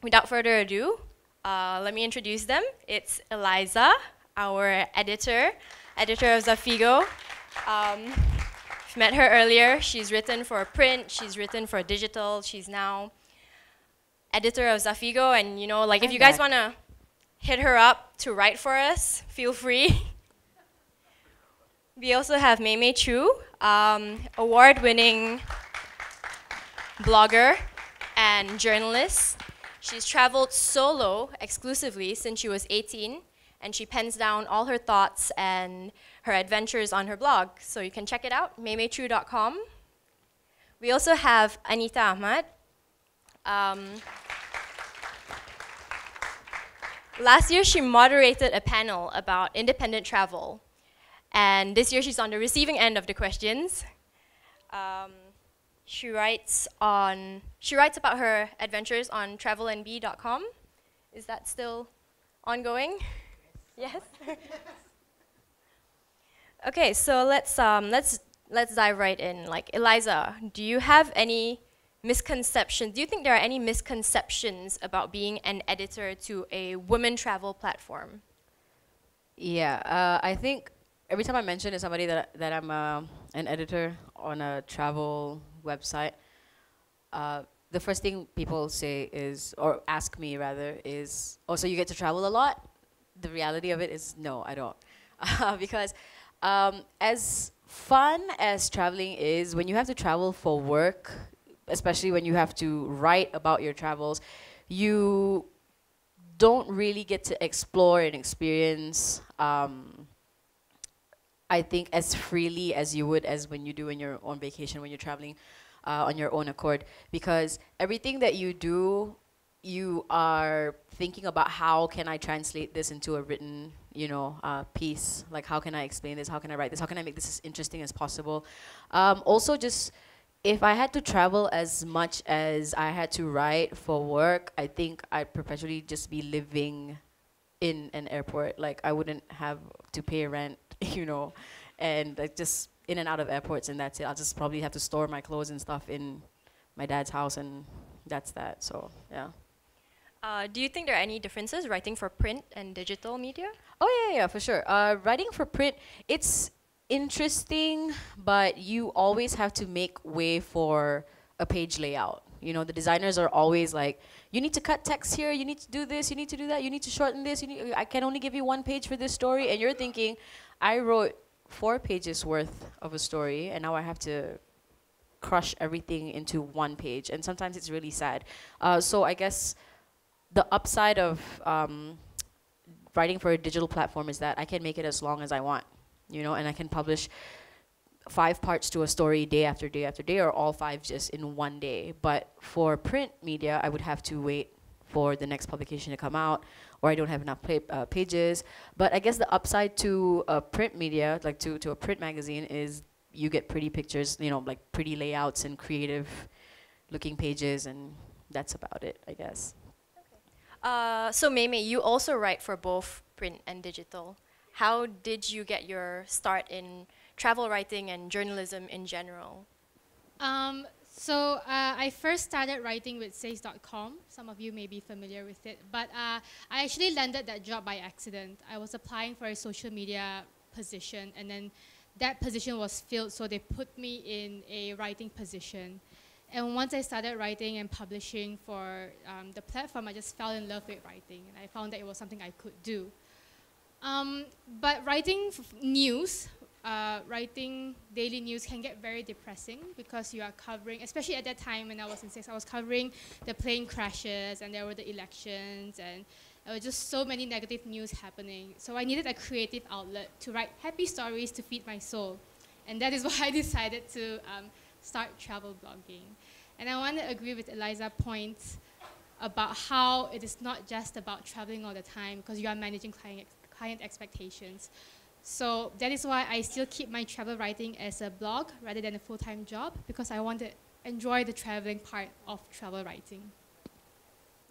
Without further ado, let me introduce them. It's Eliza, our editor of Zafigo. I've met her earlier. She's written for print, she's written for digital, she's now editor of Zafigo, and you know, like if you guys want to hit her up to write for us, feel free. We also have May May Chu, award-winning blogger and journalist. She's traveled solo exclusively since she was 18, and she pens down all her thoughts and her adventures on her blog. So you can check it out, maymaychu.com. We also have Anita Ahmad. Last year, she moderated a panel about independent travel. And this year, she's on the receiving end of the questions. She writes about her adventures on travelandbe.com. Is that still ongoing? Yes. Okay, so let's dive right in. Like Eliza, do you have any misconceptions? Do you think there are any misconceptions about being an editor to a women travel platform? Yeah, I think every time I mention to somebody that I'm an editor on a travel website, the first thing people say is, or ask me rather, is, oh, so you get to travel a lot? The reality of it is, no, I don't. Because as fun as traveling is, when you have to travel for work, especially when you have to write about your travels, you don't really get to explore and experience I think as freely as you would as when you do in your own vacation, when you're traveling on your own accord. Because everything that you do, you are thinking about how can I translate this into a written, you know, piece. Like how can I explain this? How can I write this? How can I make this as interesting as possible? Also just, if I had to travel as much as I had to write for work, I think I'd perpetually just be living in an airport. Like I wouldn't have to pay rent, you know, and like just in and out of airports, and that's it. I'll just probably have to store my clothes and stuff in my dad's house, and that's that. So yeah. Do you think there are any differences writing for print and digital media? Oh yeah, for sure. Writing for print, it's interesting, but you always have to make way for a page layout. You know, the designers are always like, you need to cut text here, you need to do this, you need to do that, you need to shorten this, I can only give you one page for this story. And you're thinking, I wrote 4 pages worth of a story, and now I have to crush everything into 1 page. And sometimes it's really sad. So I guess the upside of writing for a digital platform is that I can make it as long as I want, you know, and I can publish 5 parts to a story day after day after day, or all 5 just in 1 day. But for print media, I would have to wait for the next publication to come out, or I don't have enough pages. But I guess the upside to print media, like to a print magazine, is you get pretty pictures, you know, like pretty layouts and creative looking pages, and that's about it, I guess. Okay. So May May, you also write for both print and digital. How did you get your start in travel writing and journalism in general? I first started writing with says.com. Some of you may be familiar with it. But I actually landed that job by accident. I was applying for a social media position, and then that position was filled, so they put me in a writing position. And once I started writing and publishing for the platform, I just fell in love with writing, and I found that it was something I could do. But writing news, writing daily news can get very depressing, because you are covering, especially at that time when I was in 6, I was covering the plane crashes, and there were the elections, and there were just so many negative news happening. So I needed a creative outlet to write happy stories to feed my soul. And that is why I decided to start travel blogging. And I want to agree with Eliza's points about how it is not just about traveling all the time, because you are managing client expectations. So that is why I still keep my travel writing as a blog rather than a full-time job, because I want to enjoy the traveling part of travel writing.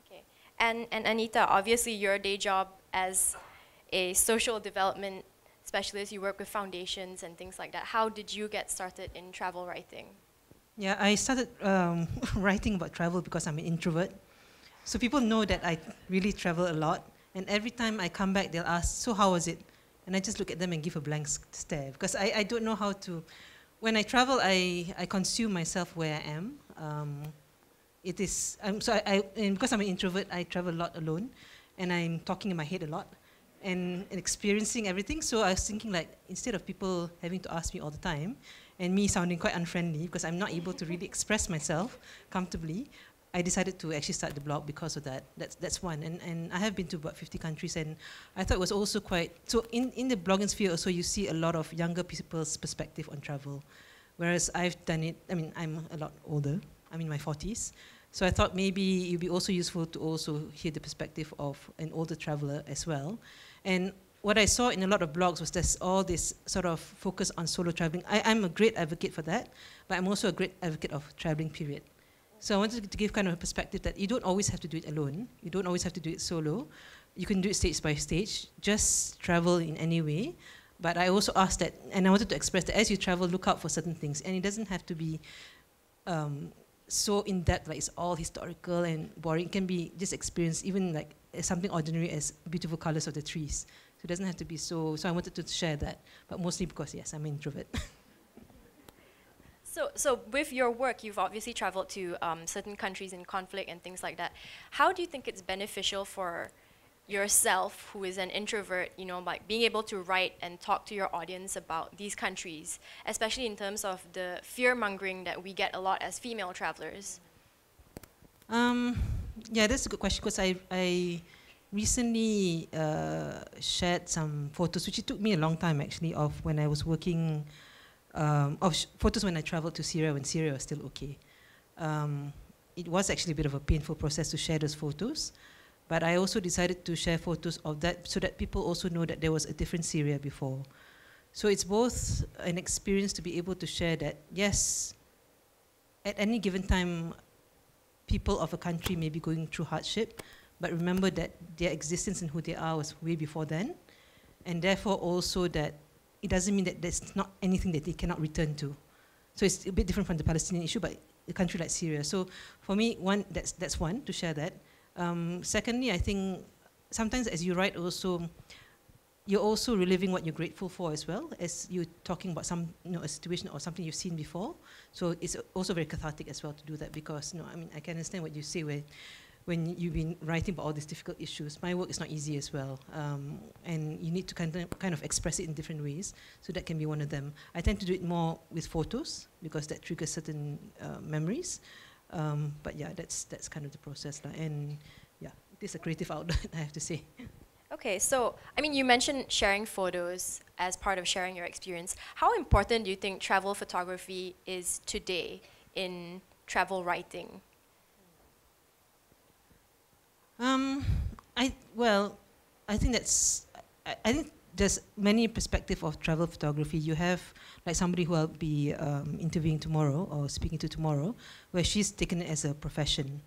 Okay. And Anita, obviously your day job as a social development specialist, you work with foundations and things like that. How did you get started in travel writing? Yeah, I started writing about travel because I'm an introvert. So people know that I really travel a lot. And every time I come back, they'll ask, so how was it? And I just look at them and give a blank stare because I don't know how to. When I travel, I consume myself where I am. It is, and because I'm an introvert, I travel a lot alone. And I'm talking in my head a lot and experiencing everything. So I was thinking like, instead of people having to ask me all the time and me sounding quite unfriendly because I'm not able to really express myself comfortably, I decided to actually start the blog because of that. That's one. And I have been to about 50 countries, and I thought it was also quite, so in the blogging sphere also you see a lot of younger people's perspective on travel. Whereas I've done it, I mean, I'm a lot older, I'm in my 40s. So I thought maybe it'd be also useful to also hear the perspective of an older traveler as well. And what I saw in a lot of blogs was there's all this sort of focus on solo traveling. I'm a great advocate for that, but I'm also a great advocate of traveling, period. So I wanted to give kind of a perspective that you don't always have to do it alone. You don't always have to do it solo. You can do it stage by stage. Just travel in any way. But I also asked that, and I wanted to express that as you travel, look out for certain things. And it doesn't have to be so in-depth, like it's all historical and boring. It can be just experience, even like something ordinary as beautiful colors of the trees. So it doesn't have to be so I wanted to share that, but mostly because, yes, I'm an introvert. So with your work, you've obviously traveled to certain countries in conflict and things like that. How do you think it's beneficial for yourself, who is an introvert, you know, like being able to write and talk to your audience about these countries, especially in terms of the fear-mongering that we get a lot as female travelers? Yeah, that's a good question because I recently shared some photos, which it took me a long time actually, of when I was working, photos when I traveled to Syria when Syria was still okay. It was actually a bit of a painful process to share those photos. But I also decided to share photos of that so that people also know that there was a different Syria before. So it's both an experience to be able to share that, yes, at any given time, people of a country may be going through hardship, but remember that their existence and who they are was way before then. And therefore also that it doesn't mean that there's not anything that they cannot return to. So it's a bit different from the Palestinian issue, but a country like Syria. So for me, that's one, to share that. Secondly, I think sometimes as you write also, you're also reliving what you're grateful for as well, as you're talking about some, a situation or something you've seen before. So it's also very cathartic as well to do that because, I mean, I can understand what you say when you've been writing about all these difficult issues. My work is not easy as well, and you need to kind of express it in different ways. So that can be one of them. I tend to do it more with photos because that triggers certain memories. But yeah, that's kind of the process, and yeah, it is a creative outlet, I have to say. Okay, so I mean, you mentioned sharing photos as part of sharing your experience. How important do you think travel photography is today in travel writing? I think I think there's many perspectives of travel photography. You have like somebody who I'll be interviewing tomorrow or speaking to tomorrow, where she's taken it as a profession.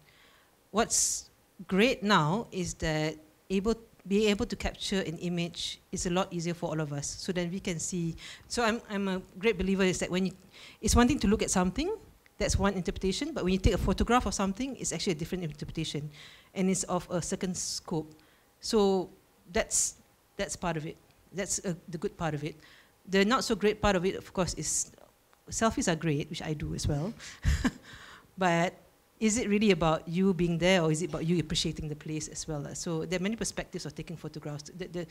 What's great now is that being able to capture an image is a lot easier for all of us, so that we can see. So I'm a great believer is that it's one thing to look at something, that's one interpretation, but when you take a photograph of something, it's actually a different interpretation, and it's of a second scope. So that's part of it. That's the good part of it. The not so great part of it, of course, is selfies are great, which I do as well. But is it really about you being there, or is it about you appreciating the place as well? So there are many perspectives of taking photographs. The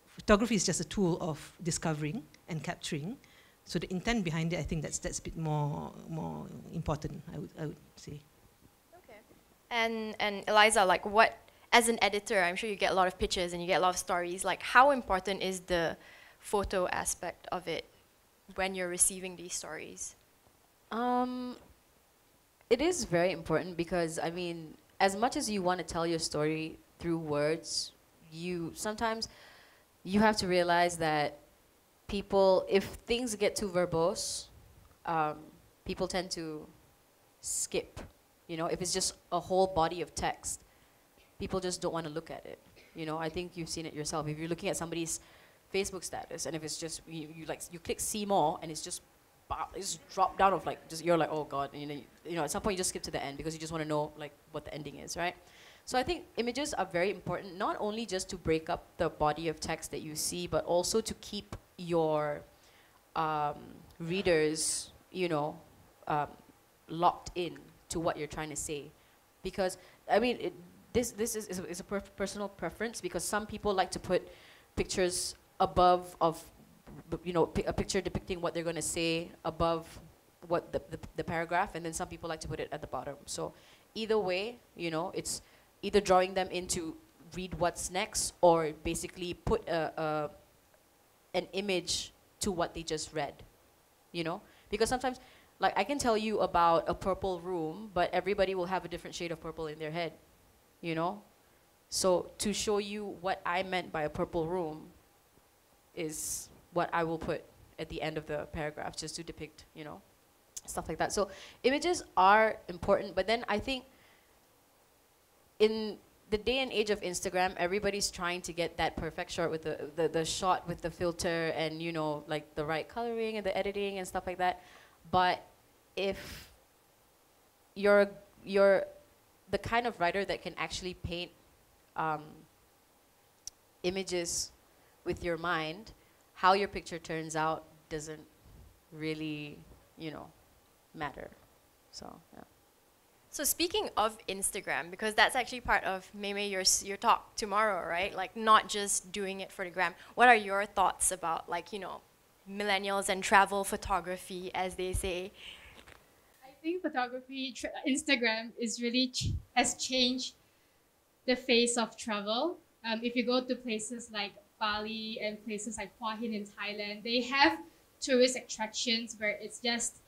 photography is just a tool of discovering and capturing. So the intent behind it, I think that's a bit more important, I would say. Okay. And Eliza, like what, as an editor, I'm sure you get a lot of pictures and you get a lot of stories. Like how important is the photo aspect of it when you're receiving these stories? It is very important because, I mean, as much as you want to tell your story through words, sometimes you have to realize that people, if things get too verbose, people tend to skip. If it's just a whole body of text, people just don't want to look at it. I think you've seen it yourself. If you're looking at somebody's Facebook status, and if it's just you click see more, and it's just drop down of like just you're like, oh god, and you know at some point you just skip to the end because you just want to know like what the ending is, right? So I think images are very important, not only just to break up the body of text that you see, but also to keep your readers, locked in to what you're trying to say, because I mean this is a personal preference, because some people like to put pictures above of a picture depicting what they're going to say above what the paragraph, and then some people like to put it at the bottom. So either way, it's either drawing them in to read what's next, or basically put an image to what they just read, because sometimes, like, I can tell you about a purple room, but everybody will have a different shade of purple in their head, so to show you what I meant by a purple room is what I will put at the end of the paragraph, just to depict, stuff like that. So images are important, but then I think in the day and age of Instagram, everybody's trying to get that perfect shot with the shot with the filter and, like the right coloring and the editing and stuff like that. But if you're the kind of writer that can actually paint images with your mind, how your picture turns out doesn't really, matter. So, yeah. So speaking of Instagram, because that's actually part of May your talk tomorrow, right? Like not just doing it for the gram. What are your thoughts about millennials and travel photography, as they say? I think photography, Instagram is really has changed the face of travel. If you go to places like Bali and places like Hua Hin in Thailand, they have tourist attractions where it's just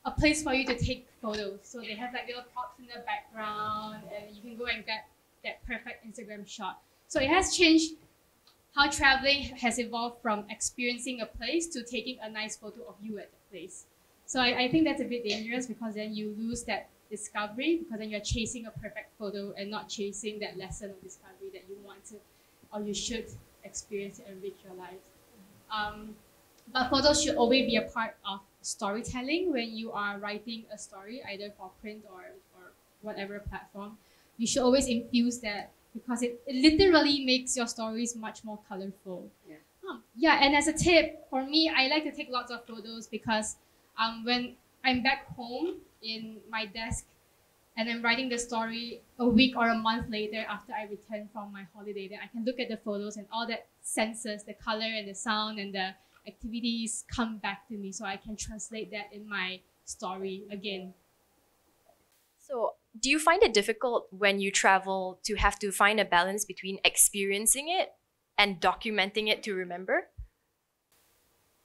a place for you to take photos. So they have like little props in the background, and you can go and get that perfect Instagram shot. So it has changed how traveling has evolved from experiencing a place to taking a nice photo of you at the place. So I think that's a bit dangerous, because then you lose that discovery, because then you're chasing a perfect photo and not chasing that lesson of discovery that you want to, or you should experience to enrich your life. But photos should always be a part of storytelling when you are writing a story, either for print or whatever platform. You should always infuse that, because it literally makes your stories much more colorful. Yeah, and as a tip, for me, I like to take lots of photos, because when I'm back home in my desk and I'm writing the story a week or a month later after I return from my holiday, then I can look at the photos and all that senses, the color and the sound and the activities come back to me, so I can translate that in my story again. So do you find it difficult when you travel to have to find a balance between experiencing it and documenting it to remember?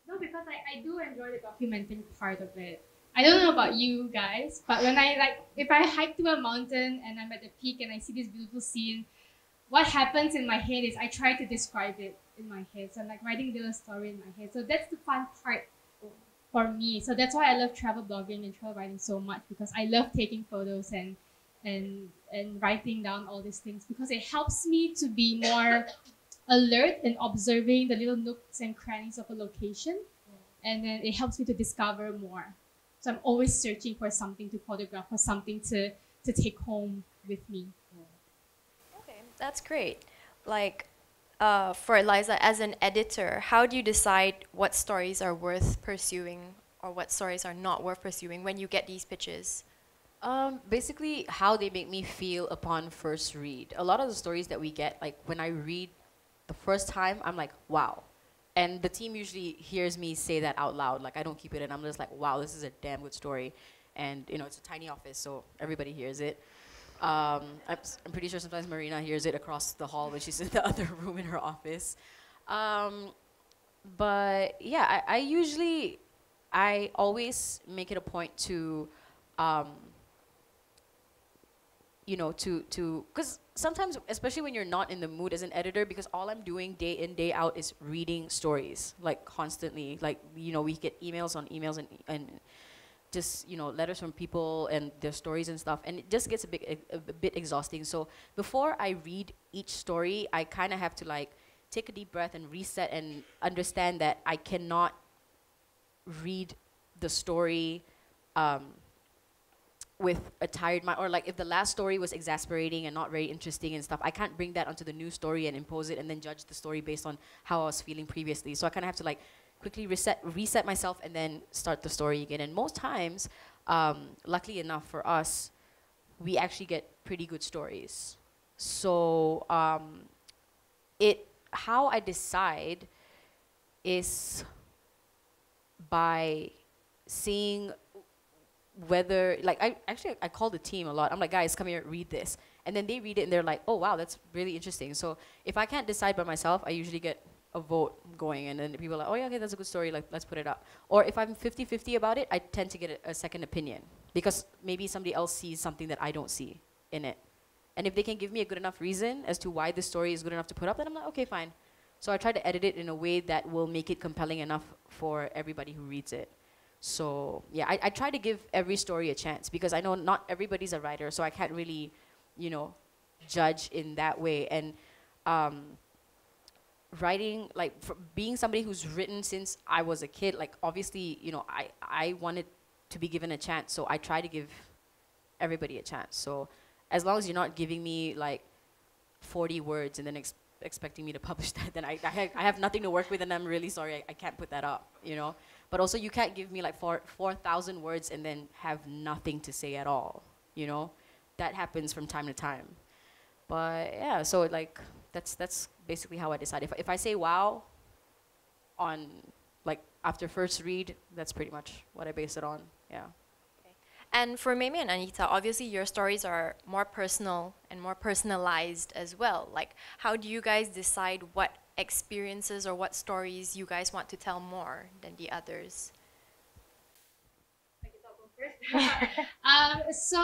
No, because I do enjoy the documenting part of it. I don't know about you guys, but when if I hike to a mountain and I'm at the peak and I see this beautiful scene, what happens in my head is I try to describe it in my head. So I'm like writing a little story in my head. So that's the fun part for me. So that's why I love travel blogging and travel writing so much, because I love taking photos and writing down all these things, because it helps me to be more alert and observing the little nooks and crannies of a location. And then it helps me to discover more. So I'm always searching for something to photograph, for something to take home with me. Okay, that's great. For Eliza, as an editor, how do you decide what stories are worth pursuing or what stories are not worth pursuing when you get these pitches? Basically, how they make me feel upon first read. A lot of the stories that we get, like when I read the first time, I'm like, wow. And the team usually hears me say that out loud. Like, I don't keep it in. I'm just like, wow, this is a damn good story. And, it's a tiny office, so everybody hears it. I'm pretty sure sometimes Marina hears it across the hall when she's in the other room in her office. But yeah, I always make it a point to, because sometimes, especially when you're not in the mood as an editor, because all I'm doing day in, day out is reading stories, like constantly. Like, we get emails and just, letters from people and their stories and stuff. And it just gets a bit exhausting. So before I read each story, I kind of have to take a deep breath and reset and understand that I cannot read the story with a tired mind, or like if the last story was exasperating and not very interesting and stuff, I can't bring that onto the new story and impose it and then judge the story based on how I was feeling previously. So I kind of have to like quickly reset myself and then start the story again. And most times, luckily enough for us, we actually get pretty good stories. So how I decide is by seeing whether, like, I call the team a lot. I'm like, guys, come here, read this. And then they read it and they're like, oh, wow, that's really interesting. So if I can't decide by myself, I usually get a vote going. And then people are like, oh, yeah, okay, that's a good story. Like, let's put it up. Or if I'm 50-50 about it, I tend to get a second opinion. Because maybe somebody else sees something that I don't see in it. And if they can give me a good enough reason as to why this story is good enough to put up, then I'm like, okay, fine. So I try to edit it in a way that will make it compelling enough for everybody who reads it. So yeah, I try to give every story a chance because I know not everybody's a writer, so I can't really, judge in that way. And writing, like being somebody who's written since I was a kid, like obviously, I wanted to be given a chance, so I try to give everybody a chance. So as long as you're not giving me like 40 words and then expecting me to publish that, then I have nothing to work with, and I'm really sorry, I can't put that up, But also you can't give me like 4,000 words and then have nothing to say at all, That happens from time to time. But yeah, so like that's basically how I decide. If I say wow on like after first read, that's pretty much what I base it on. Yeah. And for Mei Mei and Anita, obviously your stories are more personal and more personalized as well. Like, how do you guys decide what experiences or what stories you guys want to tell more than the others? I can talk first. So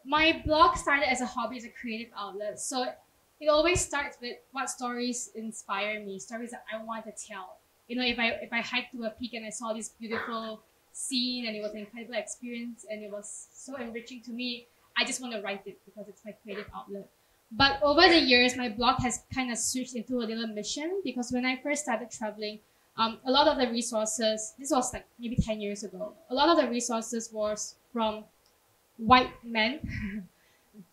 my blog started as a hobby, as a creative outlet. So it always starts with what stories inspire me, stories that I want to tell. If I hiked to a peak and I saw this beautiful scene and it was an incredible experience and it was so enriching to me, I just want to write it because it's my creative outlet. But over the years, my blog has kind of switched into a little mission because when I first started traveling, a lot of the resources, this was like maybe 10 years ago, a lot of the resources was from white men.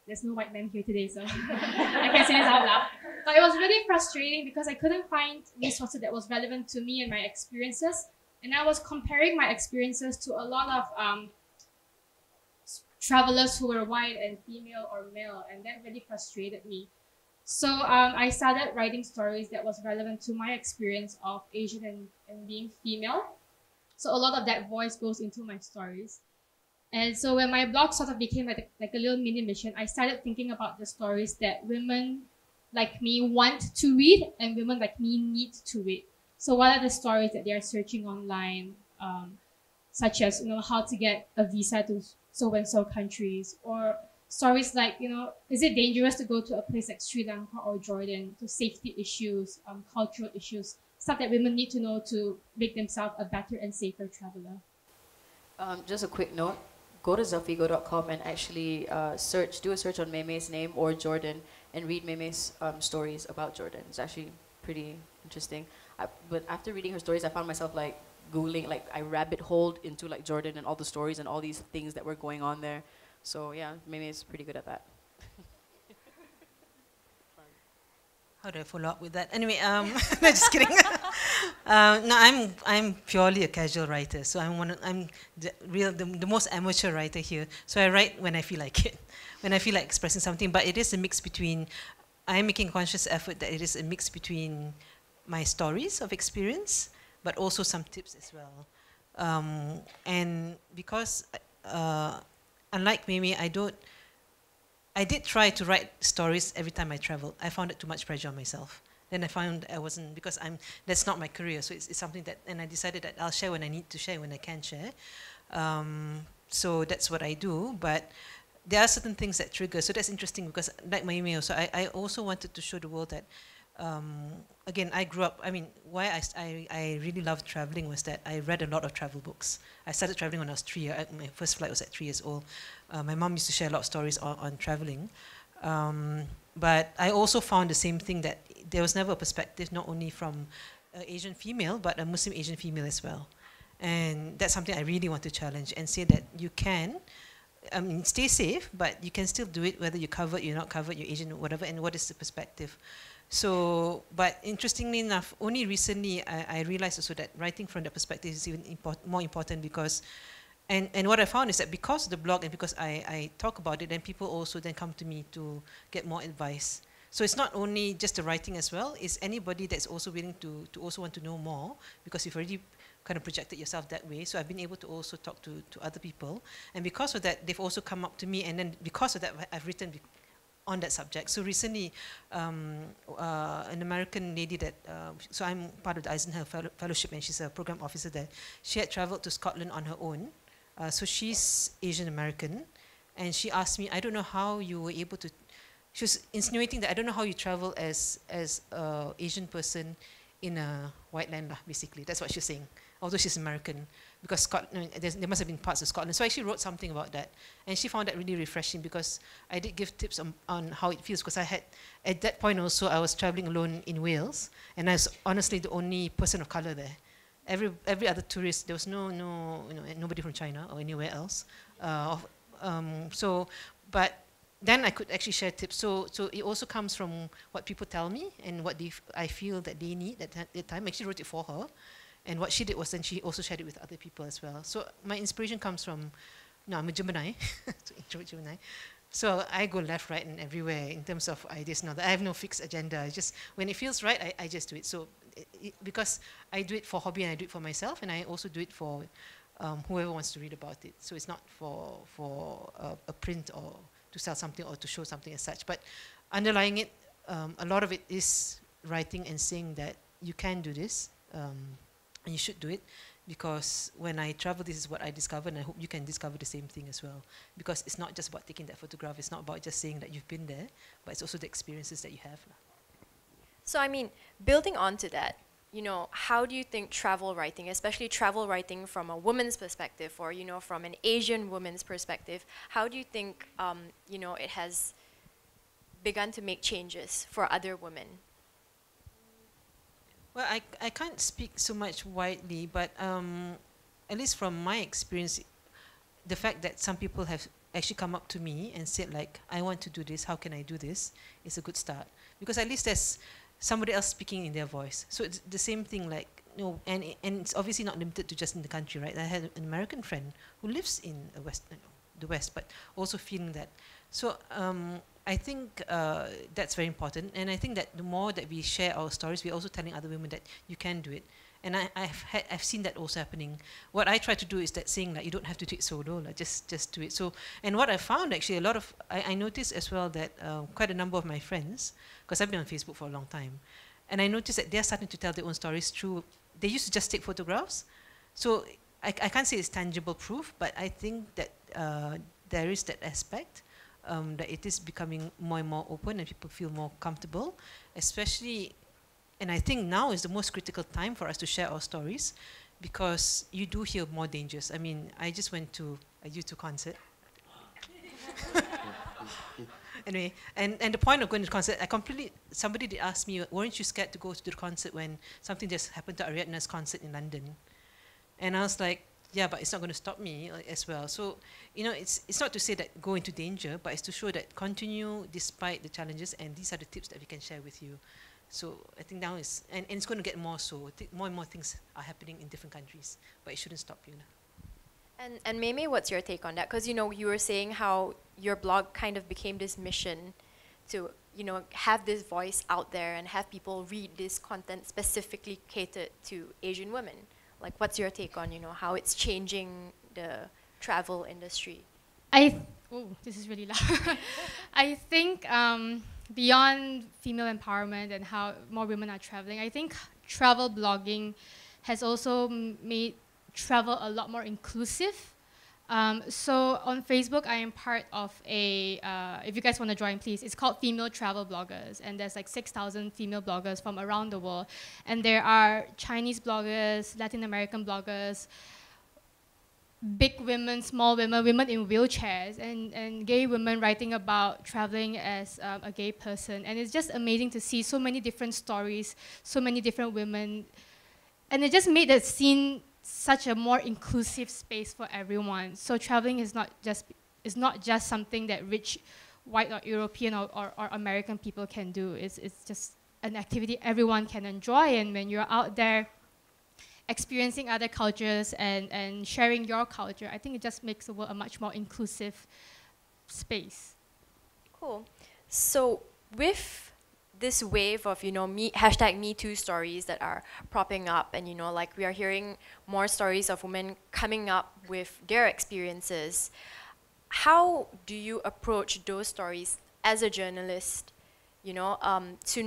There's no white men here today, so I can say this out loud. But it was really frustrating because I couldn't find resources that was relevant to me and my experiences. And I was comparing my experiences to a lot of travelers who were white and female or male, and that really frustrated me. So I started writing stories that was relevant to my experience of Asian and being female. So a lot of that voice goes into my stories. And so when my blog sort of became like a little mini mission, I started thinking about the stories that women like me want to read and women like me need to read. So what are the stories that they are searching online, such as, how to get a visa to so-and-so countries, or stories like, is it dangerous to go to a place like Sri Lanka or Jordan, to safety issues, cultural issues, stuff that women need to know to make themselves a better and safer traveler. Just a quick note, go to Zafigo.com and actually do a search on Mei Mei's name or Jordan and read Mei Mei's stories about Jordan. It's actually pretty interesting. But after reading her stories, I found myself like Googling, like I rabbit holed into like Jordan and all the stories and all these things that were going on there. So yeah, Mei Mei is pretty good at that. How do I follow up with that? Anyway, no, just kidding. No, I'm purely a casual writer, so I'm the most amateur writer here. So I write when I feel like it, when I feel like expressing something. But it is a mix between. I'm making a conscious effort that it is a mix between my stories of experience, but also some tips as well. And because unlike Mei Mei, I did try to write stories every time I traveled. I found it too much pressure on myself. Then I found I wasn't, because that's not my career, so it's something that, and I decided that I'll share when I need to share, when I can share. So that's what I do, but there are certain things that trigger, so that's interesting because like Mei Mei also, I also wanted to show the world that, again, I grew up, why I really loved traveling was that I read a lot of travel books. I started traveling when I was 3 years, my first flight was at 3 years old. My mom used to share a lot of stories on traveling. But I also found the same thing, that there was never a perspective, not only from an Asian female, but a Muslim Asian female as well. And that's something I really want to challenge and say that you can, I mean, stay safe, but you can still do it whether you're covered, you're not covered, you're Asian, whatever, and what is the perspective. So, but interestingly enough, only recently I realized also that writing from that perspective is even more important, because, and what I found is that because of the blog and because I talk about it, then people also then come to me to get more advice. So it's not only just the writing as well, it's anybody that's also willing to also want to know more, because you've already kind of projected yourself that way. So I've been able to also talk to other people. And because of that, they've also come up to me, and then because of that, I've written on that subject. So recently, an American lady that, so I'm part of the Eisenhower Fellowship, and she's a program officer there. She had traveled to Scotland on her own. So she's Asian American, and she asked me, I don't know how you were able to, she was insinuating that I don't know how you travel as an Asian person in a white land, basically. That's what she's saying, although she's American, because Scotland, there must have been parts of Scotland. So I actually wrote something about that, and she found that really refreshing, because I did give tips on how it feels, because I had, at that point also, I was traveling alone in Wales, and I was honestly the only person of color there. Every other tourist, there was nobody from China or anywhere else. But then I could actually share tips. So it also comes from what people tell me and what I feel that they need at that time. I actually wrote it for her. And what she did was then she also shared it with other people as well. So my inspiration comes from, I'm a Gemini, introvert Gemini. So I go left, right, and everywhere in terms of ideas. Now, I have no fixed agenda. I just, when it feels right, I just do it. So because I do it for hobby and I do it for myself, and I also do it for whoever wants to read about it. So it's not for a print or to sell something or to show something as such. But underlying it, a lot of it is writing and saying that you can do this, and you should do it, because when I travel, this is what I discovered, and I hope you can discover the same thing as well. Because it's not just about taking that photograph, it's not about just saying that you've been there, but it's also the experiences that you have. So I mean, building on to that, how do you think travel writing, especially travel writing from a woman's perspective, or from an Asian woman's perspective, how do you think it has begun to make changes for other women? Well, I can't speak so much widely, but at least from my experience, the fact that some people have actually come up to me and said, like, I want to do this, how can I do this, is a good start. Because at least there's somebody else speaking in their voice. So it's the same thing, like, and it's obviously not limited to just in the country, right? I had an American friend who lives in the West, but also feeling that. So I think that's very important, and I think that the more that we share our stories, we're also telling other women that you can do it. And I've seen that also happening. What I try to do is that saying that you don't have to do it solo, like just do it. So, and what I found actually, a lot of, I noticed as well that quite a number of my friends, because I've been on Facebook for a long time, and I noticed that they're starting to tell their own stories through, they used to just take photographs. So I can't say it's tangible proof, but I think that there is that aspect, that it is becoming more and more open and people feel more comfortable, especially. And I think now is the most critical time for us to share our stories, because you do hear more dangers. I mean, I just went to a U2 concert. Anyway, and the point of going to the concert, somebody did ask me, weren't you scared to go to the concert when something just happened to Ariadna's concert in London? And I was like, yeah, but it's not going to stop me as well. So, it's not to say that go into danger, but it's to show that continue despite the challenges, and these are the tips that we can share with you. So I think now is, and it's going to get more so. More and more things are happening in different countries, but it shouldn't stop you. And Mei, what's your take on that? Because you were saying how your blog kind of became this mission to have this voice out there and have people read this content specifically catered to Asian women. Like, what's your take on how it's changing the travel industry? This is really loud. I think beyond female empowerment and how more women are traveling, I think travel blogging has also made travel a lot more inclusive. So on Facebook, I am part of a, if you guys want to join, please, it's called Female Travel Bloggers. And there's like 6,000 female bloggers from around the world. And there are Chinese bloggers, Latin American bloggers, big women, small women, women in wheelchairs, and gay women writing about traveling as a gay person. And it's just amazing to see so many different stories, so many different women. And it just made the scene such a more inclusive space for everyone. So traveling is not just something that rich white or European or American people can do. It's just an activity everyone can enjoy. And when you're out there experiencing other cultures and sharing your culture, I think it just makes the world a much more inclusive space. Cool. So with this wave of, hashtag Me Too stories that are propping up, and, like we are hearing more stories of women coming up with their experiences, how do you approach those stories as a journalist, it's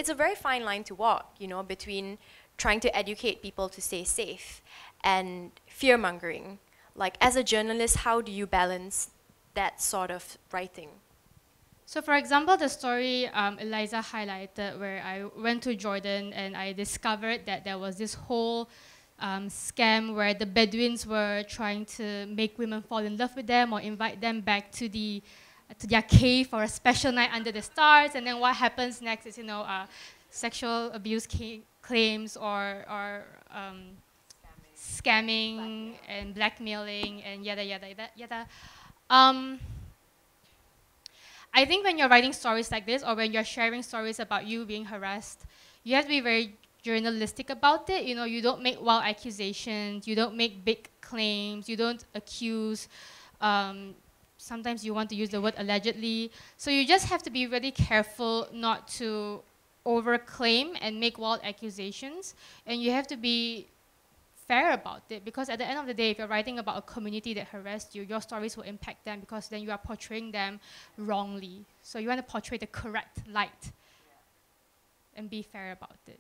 a very fine line to walk, between trying to educate people to stay safe and fear-mongering. Like, as a journalist, how do you balance that sort of writing? So for example, the story Eliza highlighted, where I went to Jordan and I discovered that there was this whole scam where the Bedouins were trying to make women fall in love with them or invite them back to their cave for a special night under the stars. And then what happens next is, sexual abuse claims or scamming and blackmailing and yada, yada, yada, yada. I think when you're writing stories like this, or when you're sharing stories about you being harassed, you have to be very journalistic about it. You don't make wild accusations, you don't make big claims, you don't accuse. Sometimes you want to use the word allegedly. So you just have to be really careful not to overclaim and make wild accusations. And you have to be fair about it, because at the end of the day, if you're writing about a community that harassed you, your stories will impact them, because then you are portraying them wrongly. So you want to portray the correct light and be fair about it.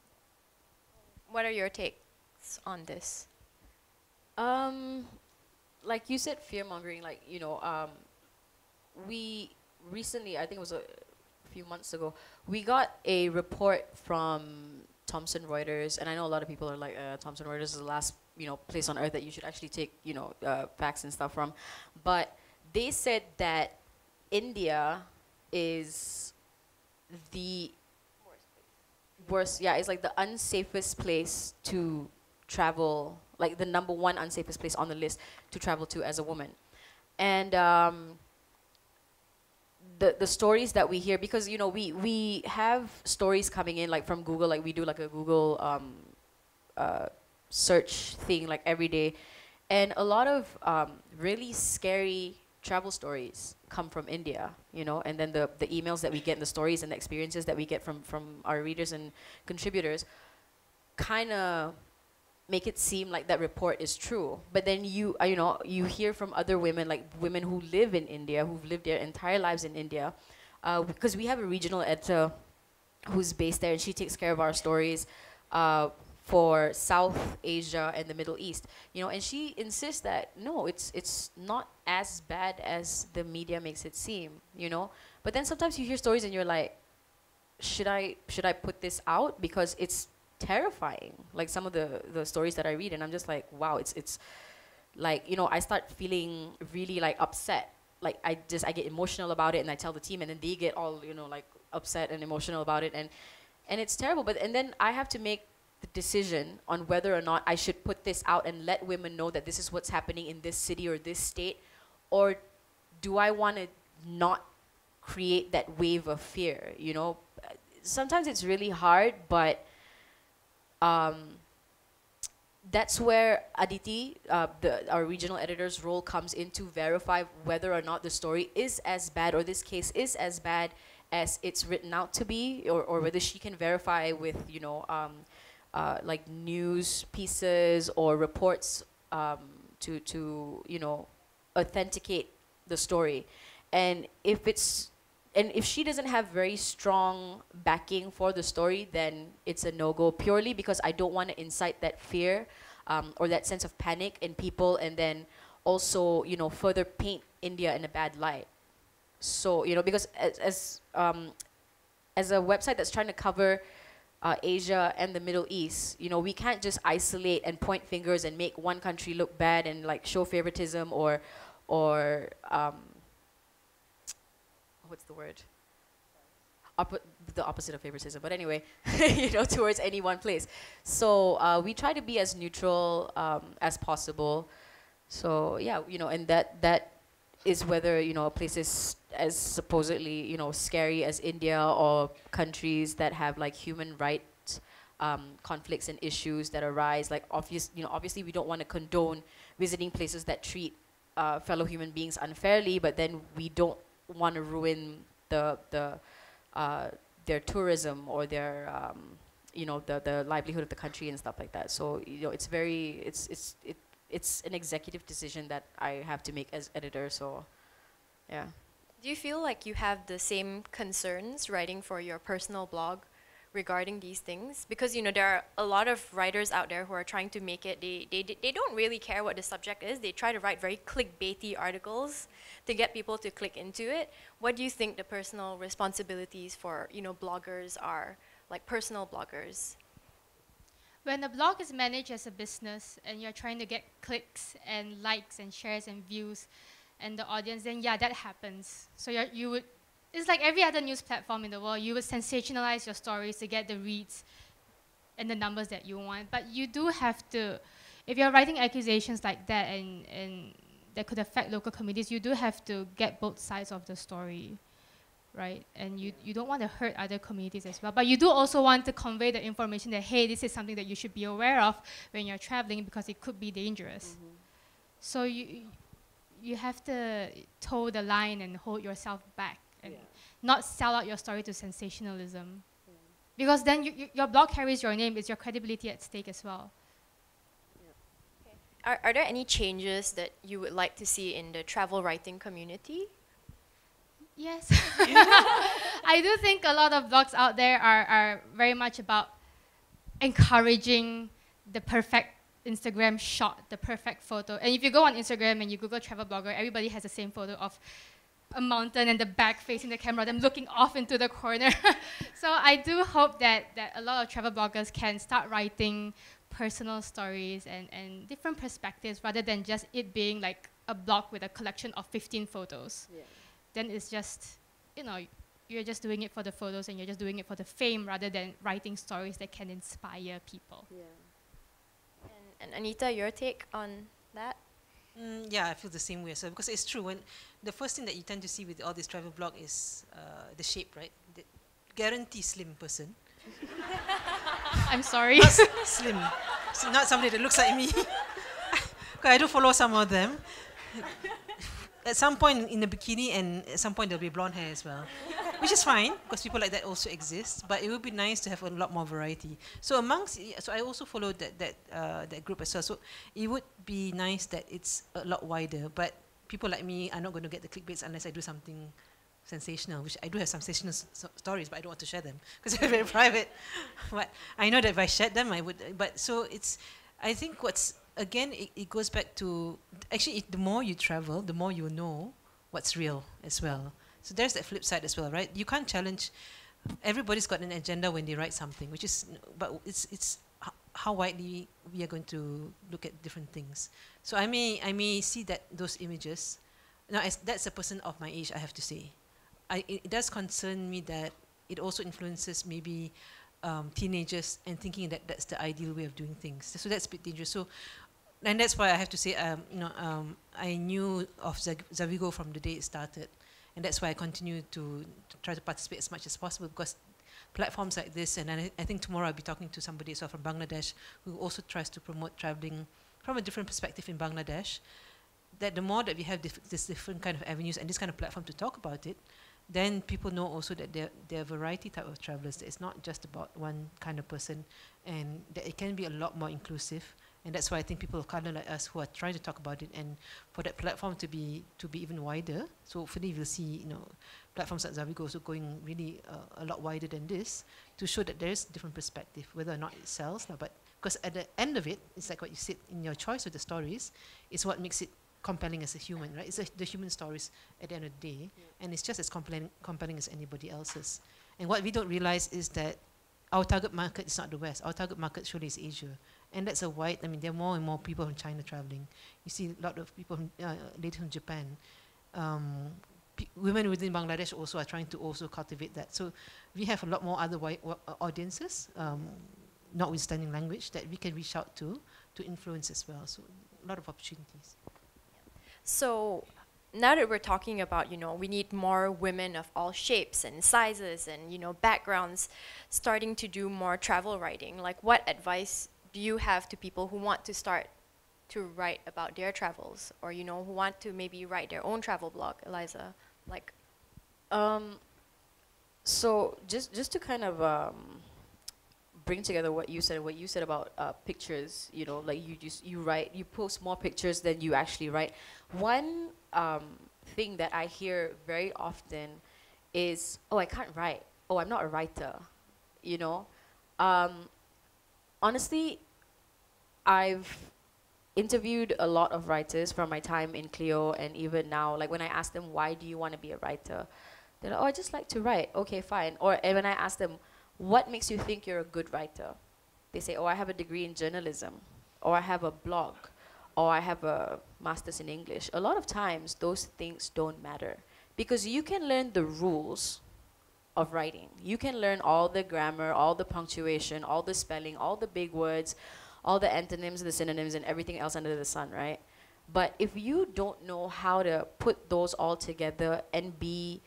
What are your takes on this? Like you said, fear-mongering, we recently, I think it was a few months ago, we got a report from Thomson Reuters, and I know a lot of people are like, Thomson Reuters is the last, place on earth that you should actually take, facts and stuff from. But they said that India is the worst, it's like the unsafest place to travel, like the #1 unsafest place on the list to travel to as a woman. And the stories that we hear, because we have stories coming in like from Google, like we do like a Google search thing like every day, and a lot of really scary travel stories come from India, and then the emails that we get and the stories and the experiences that we get from our readers and contributors kind of make it seem like that report is true. But then you hear from other women, like women who live in India, who've lived their entire lives in India, because we have a regional editor who's based there, and she takes care of our stories for South Asia and the Middle East, and she insists that no, it's not as bad as the media makes it seem, But then sometimes you hear stories and you're like, should I put this out, because it's terrifying, like some of the stories that I read, and I'm just like, wow, it's like, I start feeling really like upset, like I get emotional about it, and I tell the team, and then they get all like upset and emotional about it, and it's terrible. But and then I have to make the decision on whether or not I should put this out and let women know that this is what's happening in this city or this state, or do I want to not create that wave of fear, Sometimes it's really hard, but that's where Aditi, our regional editor's role, comes in to verify whether or not the story is as bad, or this case is as bad as it's written out to be, or whether she can verify with, like news pieces or reports to authenticate the story. And if she doesn't have very strong backing for the story, then it's a no-go, purely because I don't want to incite that fear or that sense of panic in people, and then also, further paint India in a bad light. So, because as a website that's trying to cover Asia and the Middle East. You know, we can't just isolate and point fingers and make one country look bad and like show favoritism or what's the word? The opposite of favoritism, but anyway, you know, towards any one place. So we try to be as neutral as possible. So yeah, you know, and that is whether, you know, a place is as supposedly, you know, scary as India, or countries that have like human rights conflicts and issues that arise. Like obviously we don't want to condone visiting places that treat fellow human beings unfairly, but then we don't want to ruin their tourism or their you know, the livelihood of the country and stuff like that. So, you know, it's an executive decision that I have to make as editor. So yeah. Do you feel like you have the same concerns writing for your personal blog regarding these things? Because, you know, there are a lot of writers out there who are trying to make it, they don't really care what the subject is. They try to write very clickbaity articles to get people to click into it. What do you think the personal responsibilities for, you know, bloggers are, like personal bloggers? When a blog is managed as a business and you're trying to get clicks and likes and shares and views and the audience, then yeah, that happens. So you would, it's like every other news platform in the world, you would sensationalize your stories to get the reads and the numbers that you want. But you do have to, if you're writing accusations like that and that could affect local communities, you do have to get both sides of the story, right? And you don't want to hurt other communities as well. But you do also want to convey the information that, hey, this is something that you should be aware of when you're traveling because it could be dangerous. So you have to toe the line and hold yourself back and not sell out your story to sensationalism. Because then your blog carries your name, it's your credibility at stake as well. Are there any changes that you would like to see in the travel writing community? Yes. I do think a lot of blogs out there are very much about encouraging the perfect Instagram shot, the perfect photo. And if you go on Instagram and you Google travel blogger, everybody has the same photo of a mountain and the back facing the camera, them looking off into the corner. So I do hope that a lot of travel bloggers can start writing personal stories and different perspectives rather than just it being like a blog with a collection of 15 photos. Then it's just, you know, you're just doing it for the photos and you're just doing it for the fame rather than writing stories that can inspire people. And Anita, your take on that? Yeah, I feel the same way as well, because it's true. When the first thing that you tend to see with all this travel blog is the shape, right? The guarantee slim person. I'm sorry. Not slim. Not somebody that looks like me. I do follow some of them. At some point in a bikini, and at some point there'll be blonde hair as well, which is fine because people like that also exist. But it would be nice to have a lot more variety. So I also followed that group as well. So it would be nice that it's a lot wider. But people like me are not going to get the clickbaits unless I do something sensational, which I do have sensational stories, but I don't want to share them because they're very private. But I know that if I shared them, I would. But so it's, I think again, it goes back to, actually, the more you travel, the more you know what's real as well. So there's that flip side as well, right? You can't challenge, everybody's got an agenda when they write something, which is, but it's how widely we are going to look at different things. So I may see those images. Now, that's a person of my age, I have to say. It does concern me that it also influences maybe teenagers and thinking that that's the ideal way of doing things. So that's a bit dangerous. So, and that's why I have to say, I knew of Zafigo from the day it started, and that's why I continue to try to participate as much as possible, because platforms like this, and I think tomorrow I'll be talking to somebody as well from Bangladesh who also tries to promote traveling from a different perspective in Bangladesh, that the more that we have this different kind of avenues and this kind of platform to talk about it, then people know also that there are a variety type of travelers, that it's not just about one kind of person, and that it can be a lot more inclusive. And that's why I think people of color like us who are trying to talk about it, and for that platform to be even wider. So hopefully we'll see, platforms like Zafigo also going really a lot wider than this, to show that there's different perspective, whether or not it sells. But because at the end of it, it's like what you said in your choice of the stories, is what makes it compelling as a human, right? It's the human stories at the end of the day, and it's just as compelling as anybody else's. And what we don't realize is that our target market is not the West. Our target market surely is Asia. And that's a wide, I mean, there are more and more people from China traveling. You see a lot of people, ladies from Japan. Women within Bangladesh also are trying to also cultivate that. So we have a lot more other audiences, notwithstanding language, that we can reach out to influence as well. So a lot of opportunities. So now that we're talking about, we need more women of all shapes and sizes and, backgrounds starting to do more travel writing, like what advice do you have to people who want to start to write about their travels, or, who want to maybe write their own travel blog, Eliza? Like, So just to kind of bring together what you said about pictures, like you write, you post more pictures than you actually write. One thing that I hear very often is, oh, I can't write. Oh, I'm not a writer. Honestly, I've interviewed a lot of writers from my time in Clio, and even now, like when I ask them, why do you want to be a writer? They're like, oh, I just like to write. Okay, fine. And when I ask them, what makes you think you're a good writer? They say, oh, I have a degree in journalism, or I have a blog, or I have a master's in English. A lot of times, those things don't matter, because you can learn the rules of writing. You can learn all the grammar, all the punctuation, all the spelling, all the big words, all the antonyms, the synonyms, and everything else under the sun, right? But if you don't know how to put those all together and be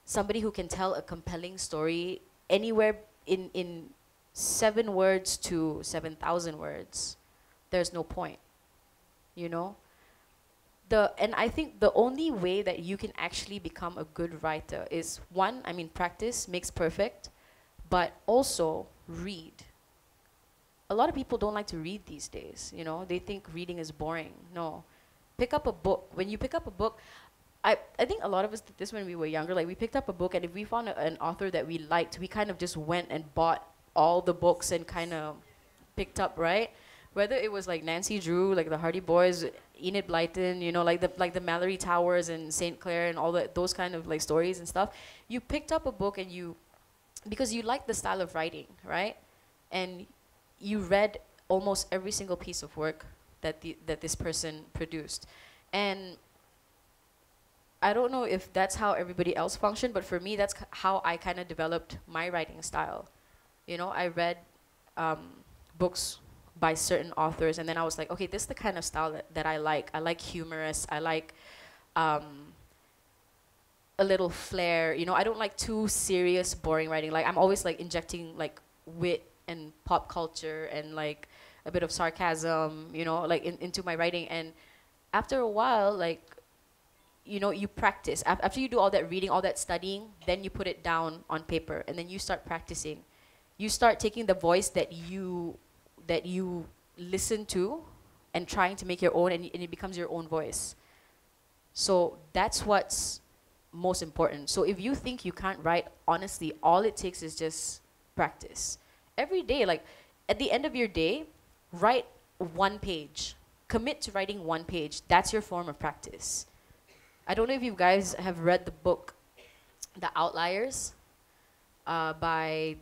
somebody who can tell a compelling story anywhere in 7 words to 7,000 words, there's no point, And I think the only way that you can actually become a good writer is, one, practice makes perfect, but also read. A lot of people don't like to read these days, They think reading is boring. No. Pick up a book. When you pick up a book, I think a lot of us did this when we were younger. Like, we picked up a book, and if we found an author that we liked, we kind of just went and bought all the books and kind of picked up, right? Whether it was like Nancy Drew, like the Hardy Boys, Enid Blyton, like the Mallory Towers and St. Clair and all those kind of like stories and stuff. You picked up a book and because you liked the style of writing, right? And you read almost every single piece of work that this person produced. And I don't know if that's how everybody else functioned, but for me, that's how I kind of developed my writing style. I read books by certain authors, and then I was like, okay, this is the kind of style that I like. I like humorous. I like a little flair. I don't like too serious, boring writing. Like, I'm always like injecting like wit and pop culture and like a bit of sarcasm, like into my writing. And after a while, like, you practice. After you do all that reading, all that studying, then you put it down on paper, and then you start practicing. You start taking the voice that you listen to and trying to make your own, and it becomes your own voice. So that's what's most important. So if you think you can't write, honestly, all it takes is just practice. Every day, like at the end of your day, write 1 page. Commit to writing 1 page. That's your form of practice. I don't know if you guys have read the book, The Outliers, by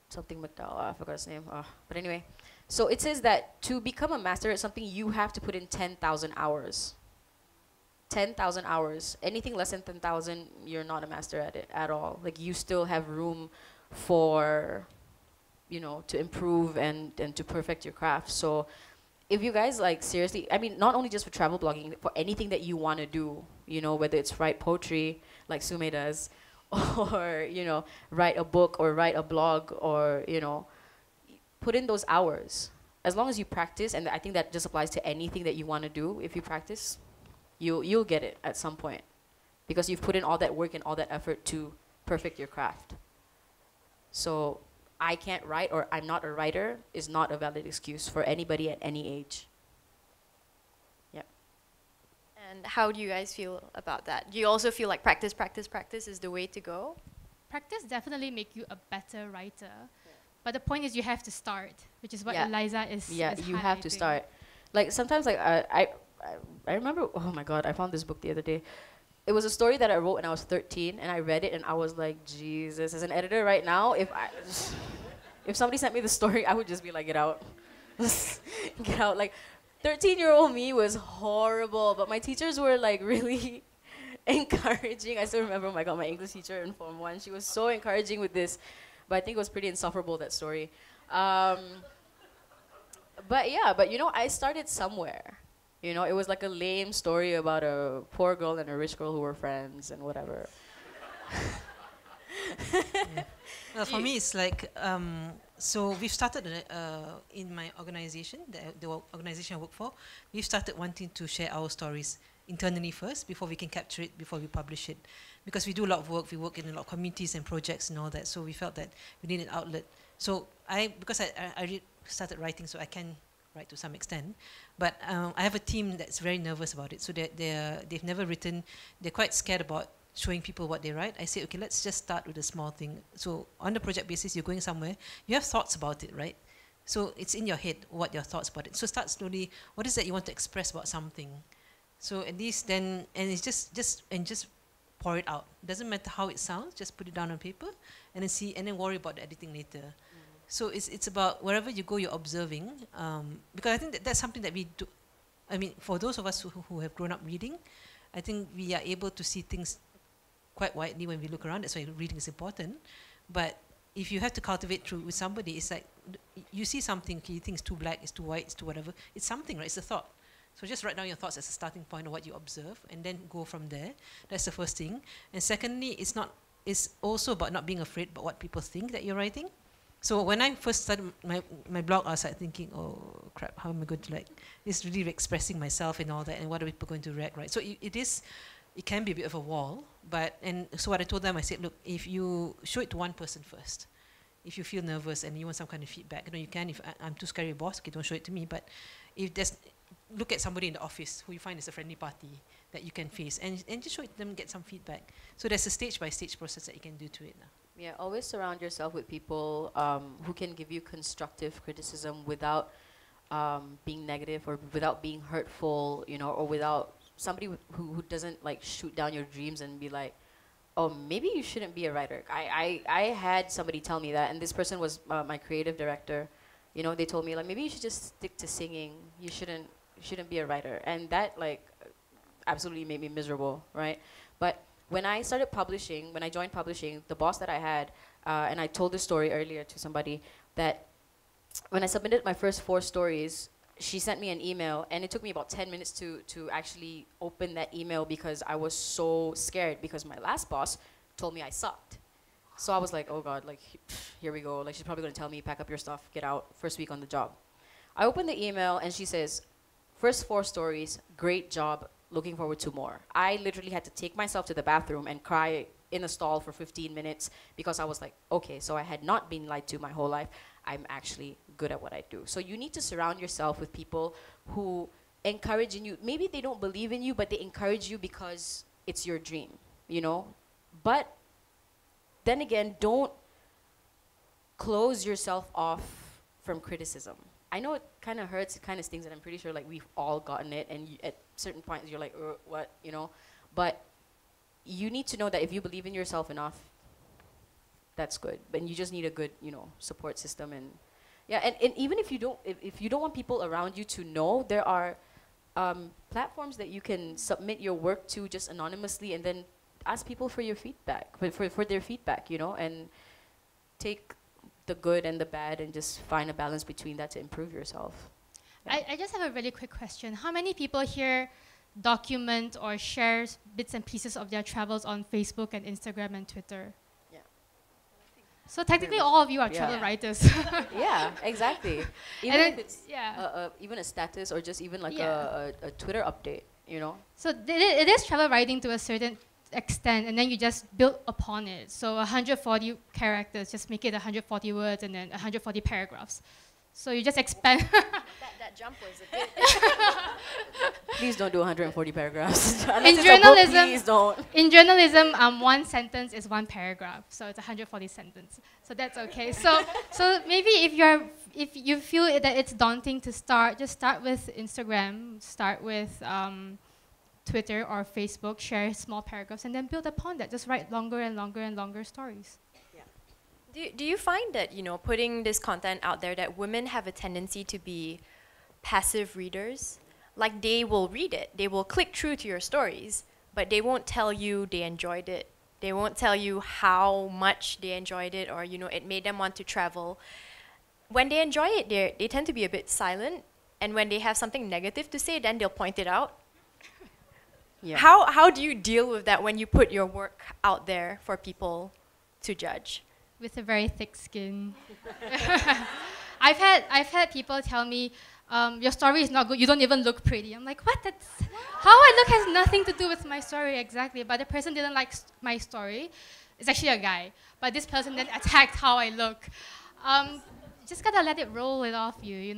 something McDowell. I forgot his name. But anyway, so it says that to become a master at something, you have to put in 10,000 hours. 10,000 hours. Anything less than 10,000, you're not a master at it at all. Like, you still have room for, to improve and to perfect your craft. So if you guys like seriously, not only just for travel blogging, for anything that you want to do, whether it's write poetry like Sue May does, or, write a book or write a blog, or, put in those hours. As long as you practice, and I think that just applies to anything that you want to do. If you practice, you'll get it at some point, because you've put in all that work and all that effort to perfect your craft. So I can't write, or I'm not a writer, is not a valid excuse for anybody at any age. Yep. And how do you guys feel about that? Do you also feel like practice is the way to go? Practice definitely make you a better writer. But the point is you have to start, which is what Eliza is you have to start. Like, sometimes, like, I remember, oh my God, I found this book the other day. It was a story that I wrote when I was 13, and I read it, and I was like, Jesus, as an editor right now, if I... If somebody sent me the story, I would just be like, get out. Get out. Like, 13-year-old me was horrible, but my teachers were like really encouraging. I still remember I got my English teacher in Form 1. She was so encouraging with this, but I think it was pretty insufferable, that story. But yeah, but you know, I started somewhere. You know, it was like a lame story about a poor girl and a rich girl who were friends and whatever. Well, for me, it's like, so we've started in my organization, the organization I work for, we've started wanting to share our stories internally first before we can capture it, before we publish it. Because we do a lot of work, we work in a lot of communities and projects and all that, so we felt that we need an outlet. So because I started writing, so I can write to some extent, but I have a team that's very nervous about it, so they've never written, they're quite scared about showing people what they write. I say, okay, let's just start with a small thing. So on the project basis, you're going somewhere, you have thoughts about it, right? So it's in your head, what your thoughts about it. So start slowly, what is that you want to express about something? So at least then, and it's just pour it out. Doesn't matter how it sounds, just put it down on paper and then see, and then worry about the editing later. So it's about wherever you go, you're observing, because I think that's something that we do. I mean, for those of us who have grown up reading, I think we are able to see things quite widely when we look around. That's why reading is important. But if you have to cultivate through with somebody, it's like you see something, okay, you think it's too black, it's too white, it's too whatever. It's something, right? It's a thought. So just write down your thoughts as a starting point of what you observe, and then go from there. That's the first thing. And secondly, it's also about not being afraid about what people think that you're writing. So when I first started my blog, I started thinking, oh crap, how am I going to it's really expressing myself and all that, and what are people going to react, right? So it can be a bit of a wall, and so what I told them, I said, look, if you show it to one person first, if you feel nervous and you want some kind of feedback, you can, if I'm too scary boss, okay, don't show it to me, but if there's, look at somebody in the office who you find is a friendly party that you can face, and just show it to them, get some feedback. So there's a stage-by-stage process that you can do to it now. Yeah, always surround yourself with people who can give you constructive criticism without being negative or without being hurtful, or without somebody who doesn't like shoot down your dreams and be like, oh, maybe you shouldn't be a writer. I had somebody tell me that, and this person was my creative director. They told me, like, maybe you should just stick to singing. You shouldn't be a writer. And that, like, absolutely made me miserable, right? But when I started publishing, when I joined publishing, the boss that I had, and I told this story earlier to somebody, that when I submitted my first 4 stories, she sent me an email, and it took me about 10 minutes to actually open that email because I was so scared, because my last boss told me I sucked. So I was like, oh God, like, here we go. Like, she's probably gonna tell me, pack up your stuff, get out, first week on the job. I opened the email, and she says, first 4 stories, great job, looking forward to more. I literally had to take myself to the bathroom and cry in a stall for 15 minutes because I was like, okay, so I had not been lied to my whole life. I'm actually good at what I do. So you need to surround yourself with people who encourage in you. Maybe they don't believe in you, but they encourage you because it's your dream, But then again, don't close yourself off from criticism. I know it kind of hurts, it kind of stings, and I'm pretty sure like we've all gotten it, and at certain points you're like, what, But you need to know that if you believe in yourself enough, that's good. But you just need a good, support system. And yeah, and even if you don't want people around you to know, there are platforms that you can submit your work to just anonymously, and then ask people for your feedback, for their feedback, and take the good and the bad and just find a balance between that to improve yourself. Yeah. I just have a really quick question. How many people here document or share bits and pieces of their travels on Facebook and Instagram and Twitter? Yeah. So technically all of you are travel writers. Yeah, exactly. Even if it's even a status or just even like a Twitter update, So it is travel writing to a certain extent, and then you just build upon it. So 140 characters, just make it 140 words and then 140 paragraphs. So you just expand. that jump was a bit. Please don't do 140 paragraphs. In journalism, please don't. In journalism, 1 sentence is 1 paragraph, so it's 140 sentences. So that's okay. So maybe if you feel that it's daunting to start, just start with Instagram, start with Twitter or Facebook, share small paragraphs, and then build upon that. Just write longer and longer and longer stories. Yeah. Do you find that, putting this content out there, that women have a tendency to be passive readers? Like, they will read it, they will click through to your stories, but they won't tell you they enjoyed it. They won't tell you how much they enjoyed it, or, it made them want to travel. When they enjoy it, they tend to be a bit silent, and when they have something negative to say, then they'll point it out. Yeah. How do you deal with that when you put your work out there for people to judge? With a very thick skin. I've had people tell me, your story is not good, you don't even look pretty. I'm like, what? That's how I look has nothing to do with my story exactly. But the person didn't like my story. It's actually a guy. But this person then attacked how I look. Just gotta let it roll it off you,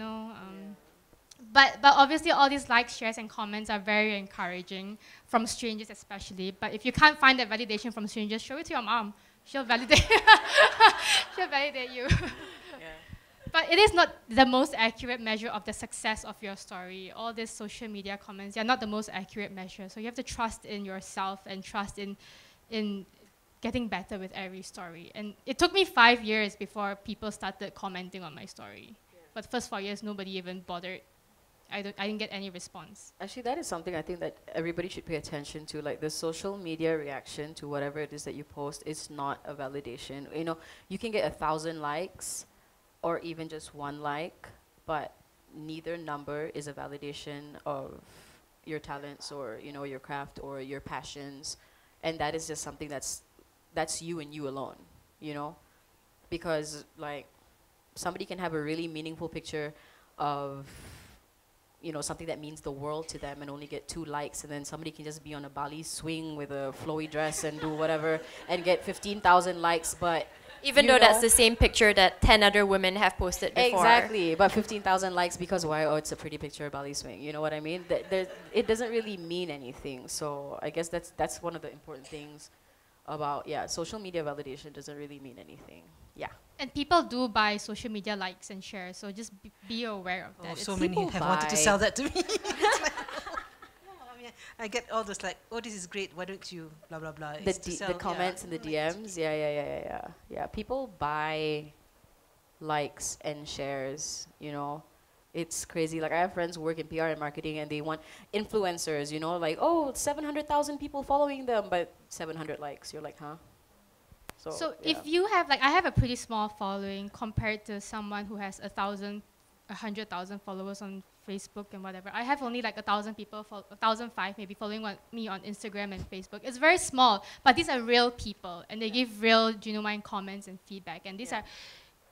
But obviously all these likes, shares, and comments are very encouraging, from strangers especially. But if you can't find that validation from strangers, show it to your mom. She'll validate she'll validate you. But it is not the most accurate measure of the success of your story. All these social media comments, they're not the most accurate measure. So you have to trust in yourself and trust in getting better with every story. And it took me 5 years before people started commenting on my story. But the first 4 years, nobody even bothered. I didn't get any response. Actually, that is something I think that everybody should pay attention to. Like, the social media reaction to whatever it is that you post is not a validation. You can get 1,000 likes or even just 1 like, but neither number is a validation of your talents or, your craft or your passions. And that is just something that's you and you alone, Because, like, somebody can have a really meaningful picture of something that means the world to them and only get 2 likes, and then somebody can just be on a Bali swing with a flowy dress and do whatever and get 15,000 likes, but even though that's the same picture that 10 other women have posted before. Exactly, but 15,000 likes because why? Oh, it's a pretty picture of Bali swing. You know what I mean? It doesn't really mean anything. So I guess that's one of the important things about, social media validation doesn't really mean anything. Yeah. And people do buy social media likes and shares, so just be aware of that. Oh, so many have wanted to sell that to me. It's like, I get all those like, oh, this is great, why don't you, blah, blah, blah. The comments and the DMs, yeah. People buy likes and shares, It's crazy. Like, I have friends who work in PR and marketing, and they want influencers, like, oh, 700,000 people following them, but 700 likes. You're like, huh? So if you have, I have a pretty small following compared to someone who has 100,000 followers on Facebook and whatever. I have only 1,000 people, 1,005 maybe, following me on Instagram and Facebook. It's very small, but these are real people, and they give real, genuine comments and feedback. And these are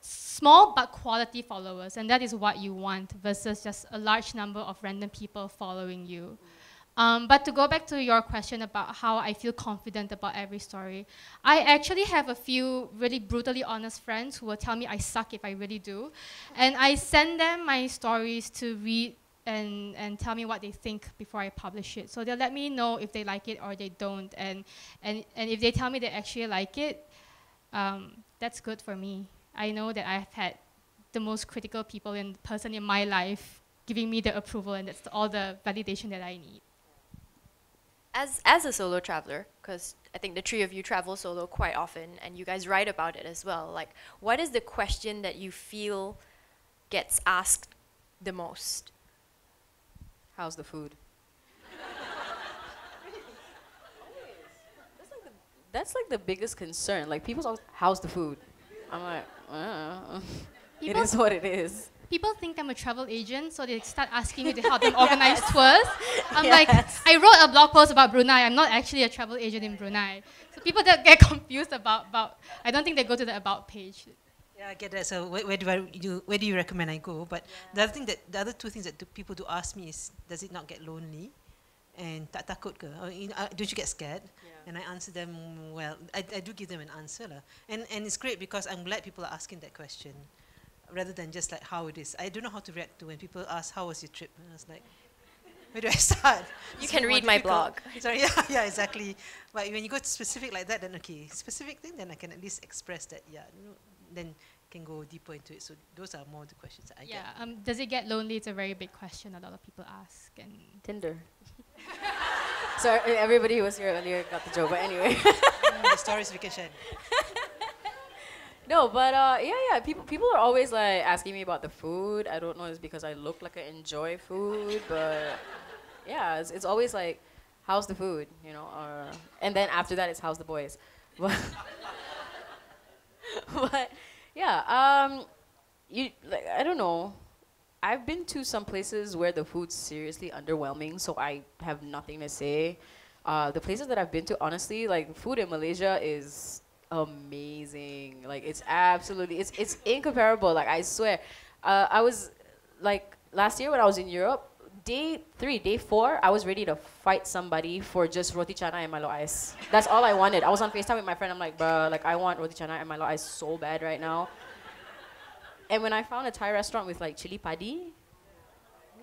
small but quality followers, and that is what you want versus just a large number of random people following you. But to go back to your question about how I feel confident about every story, I actually have a few really brutally honest friends who will tell me I suck if I really do. And I send them my stories to read and tell me what they think before I publish it. So they'll let me know if they like it or they don't. And if they tell me they actually like it, that's good for me. I know that I've had the most critical person in my life giving me the approval, and that's all the validation that I need. As a solo traveler, because I think the 3 of you travel solo quite often, and you guys write about it as well, what is the question that you feel gets asked the most? How's the food? That's the biggest concern. Like, people's always, how's the food? I'm like, it is what it is. People think I'm a travel agent, so they start asking me to help them organize tours. I'm like, I wrote a blog post about Brunei. I'm not actually a travel agent in Brunei. So people that get confused about, I don't think they go to the about page. Yeah, I get that. So where do you recommend I go? But the other 2 things that people do ask me is, does it not get lonely? And tak takut ke? Or, don't you get scared? Yeah. And I answer them, well, I do give them an answer lah. And it's great because I'm glad people are asking that question, rather than just how it is. I don't know how to react to when people ask, how was your trip? And I was like, where do I start? You can read my blog. Sorry, yeah, exactly. But when you go specific like that, then okay, specific thing, then I can at least express that, then can go deeper into it. So those are more the questions that I get. Yeah, does it get lonely? It's a very big question a lot of people ask. And Tinder. So everybody who was here earlier got the joke, but anyway. The stories we can share. No, but yeah. People are always like asking me about the food. I don't know, it's because I look like I enjoy food, but yeah, it's always like, how's the food, you know? And then after that, it's how's the boys. But, but yeah, you like I don't know. I've been to some places where the food's seriously underwhelming, so I have nothing to say. The places that I've been to, honestly, like food in Malaysia is amazing. Like it's absolutely, it's incomparable. Like I swear, I was like last year when I was in Europe, day 4, I was ready to fight somebody for just roti chana and Milo ice. That's all I wanted. I was on FaceTime with my friend. I'm like, bruh, like I want roti chana and Milo ice so bad right now. And when I found a Thai restaurant with like chili padi,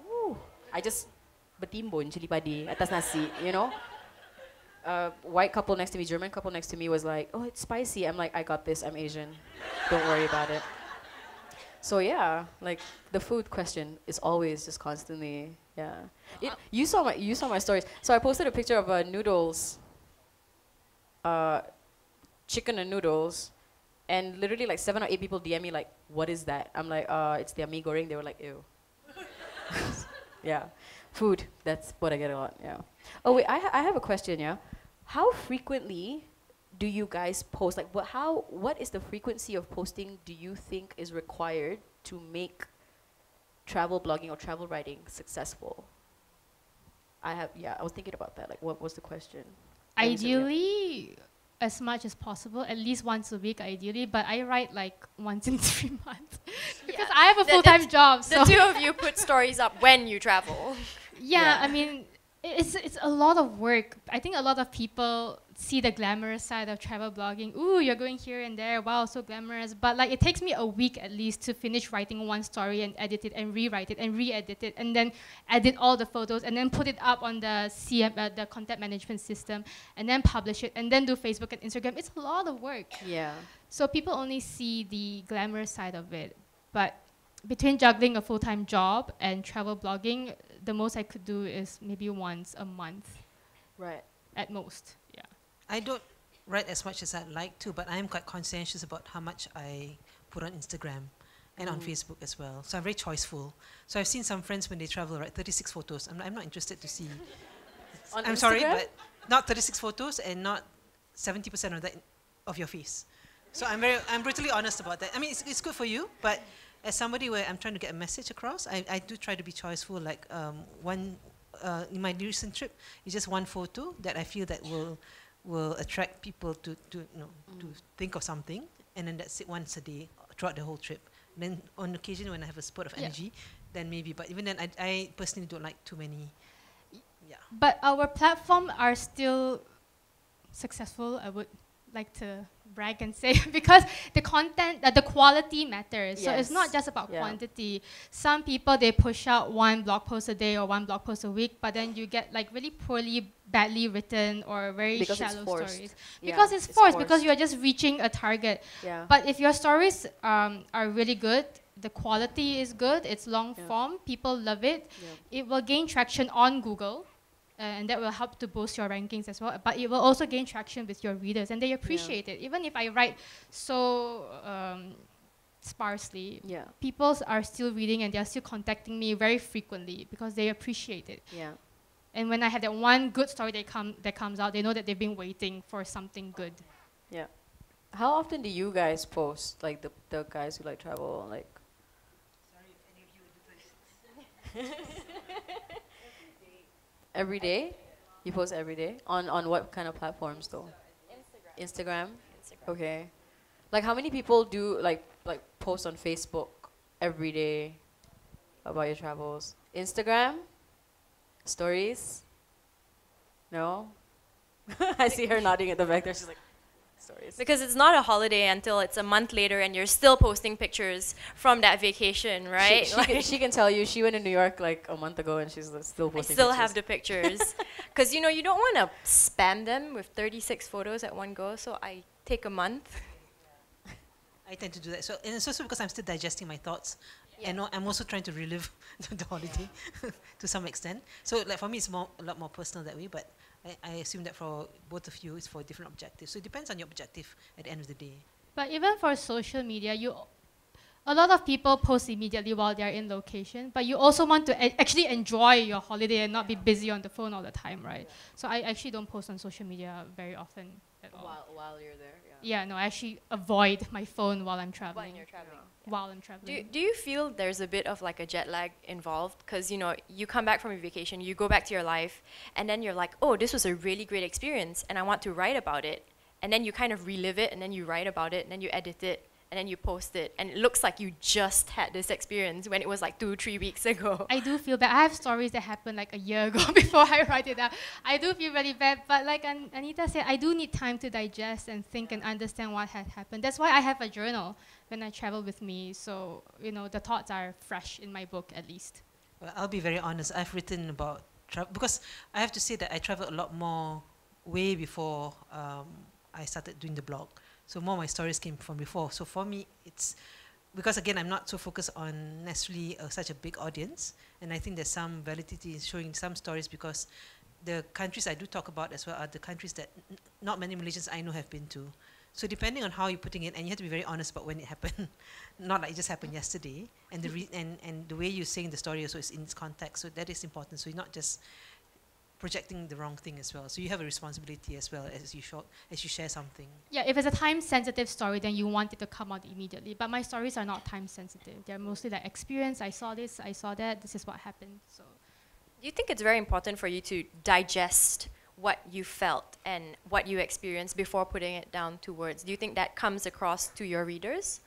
ooh, I just betimbun chili padi atas nasi, you know? White couple next to me, German couple next to me was like, oh, it's spicy. I'm like, I got this, I'm Asian. Don't worry about it. So yeah, like the food question is always just constantly, yeah. You saw my stories. So I posted a picture of noodles, chicken and noodles, and literally like 7 or 8 people DM me like, what is that? I'm like, it's the mee goreng. They were like, ew. Yeah, food. That's what I get a lot. Yeah. Oh wait, I have a question. Yeah, how frequently do you guys post? Like, what is the frequency of posting? Do you think is required to make travel blogging or travel writing successful? I was thinking about that. Like, what was the question? Ideally, as much as possible, at least once a week, ideally. But I write like once in 3 months because I have a full-time job. So the two of you put stories up when you travel. yeah, I mean, it's a lot of work. I think a lot of people see the glamorous side of travel blogging. Ooh, you're going here and there. Wow, so glamorous. But like, it takes me a week at least to finish writing one story and edit it and rewrite it and re-edit it and then edit all the photos and then put it up on the the content management system and then publish it and then do Facebook and Instagram. It's a lot of work. Yeah. So people only see the glamorous side of it. But between juggling a full-time job and travel blogging, the most I could do is maybe once a month. Right. At most, yeah. I don't write as much as I'd like to, but I am quite conscientious about how much I put on Instagram and on Facebook as well. So I'm very choiceful. So I've seen some friends when they travel write 36 photos. I'm not interested to see. On I'm sorry, Instagram? but not 36 photos and not 70% of that of your face. So I'm brutally honest about that. I mean, it's good for you, but as somebody where I'm trying to get a message across, I do try to be choiceful. Like in my recent trip, it's just one photo that I feel that will attract people to think of something, and then that's it once a day throughout the whole trip. And then on occasion when I have a spurt of energy, then maybe. But even then, I personally don't like too many. Yeah. But our platform are still successful. I would like to brag and say because the content, the quality matters. So it's not just about quantity. Some people, they push out one blog post a day or one blog post a week, but then you get like really poorly, badly written or very shallow stories. Because it's forced, because you're just reaching a target. Yeah. But if your stories are really good, the quality is good, it's long form, people love it, it will gain traction on Google. And that will help to boost your rankings as well. But it will also gain traction with your readers, and they appreciate it. Even if I write so sparsely, people are still reading and they are still contacting me very frequently because they appreciate it. Yeah. And when I have that one good story that comes out, they know that they've been waiting for something good. Yeah. How often do you guys post, like the guys who like travel, like? Sorry if any of you would do this. Every day? You post every day? On what kind of platforms though? Instagram. Okay. Like how many people do like post on Facebook every day about your travels? Instagram? Stories? No? I see her nodding at the back there. She's like, stories. Because it's not a holiday until it's a month later and you're still posting pictures from that vacation, right? She can tell you she went to New York like a month ago and she's still posting I still pictures. have the pictures. Because, you don't want to spam them with 36 photos at one go, so I take a month. I tend to do that. So, and it's also because I'm still digesting my thoughts. And I'm also trying to relive the holiday to some extent. So, like for me, it's a lot more personal that way. But I assume that for both of you, it's for different objectives. So it depends on your objective at the end of the day. But even for social media, a lot of people post immediately while they're in location, but you also want to actually enjoy your holiday and not be busy on the phone all the time, right? So I actually don't post on social media very often at all. While you're there, Yeah, no, I actually avoid my phone while I'm traveling. When you're traveling. While I'm traveling. Do you feel there's a bit of like a jet lag involved? Because, you know, you come back from your vacation, you go back to your life, and then you're like, oh, this was a really great experience, and I want to write about it. And then you kind of relive it, and then you write about it, and then you edit it, and then you post it, and it looks like you just had this experience when it was like 2-3 weeks ago. I do feel bad. I have stories that happened like a year ago before I write it out. I do feel really bad, but like Anita said, I do need time to digest and think and understand what had happened. That's why I have a journal when I travel with me, so you know the thoughts are fresh in my book at least. Well, I'll be very honest. I've written about travel because I have to say that I travel a lot more way before I started doing the blog. So more of my stories came from before. So for me, it's because again, I'm not so focused on necessarily such a big audience, and I think there's some validity in showing some stories because the countries I do talk about as well are the countries that not many Malaysians I know have been to. So depending on how you're putting it, and you have to be very honest about when it happened, not like it just happened yesterday, and and the way you're saying the story also is in its context. So that is important. So you're not just projecting the wrong thing as well. So you have a responsibility as well as you share something. Yeah, if it's a time-sensitive story, then you want it to come out immediately. But my stories are not time-sensitive. They're mostly like experience. I saw this, I saw that. This is what happened. So, Do you think it's very important for you to digest what you felt and what you experienced before putting it down to words? Do you think that comes across to your readers?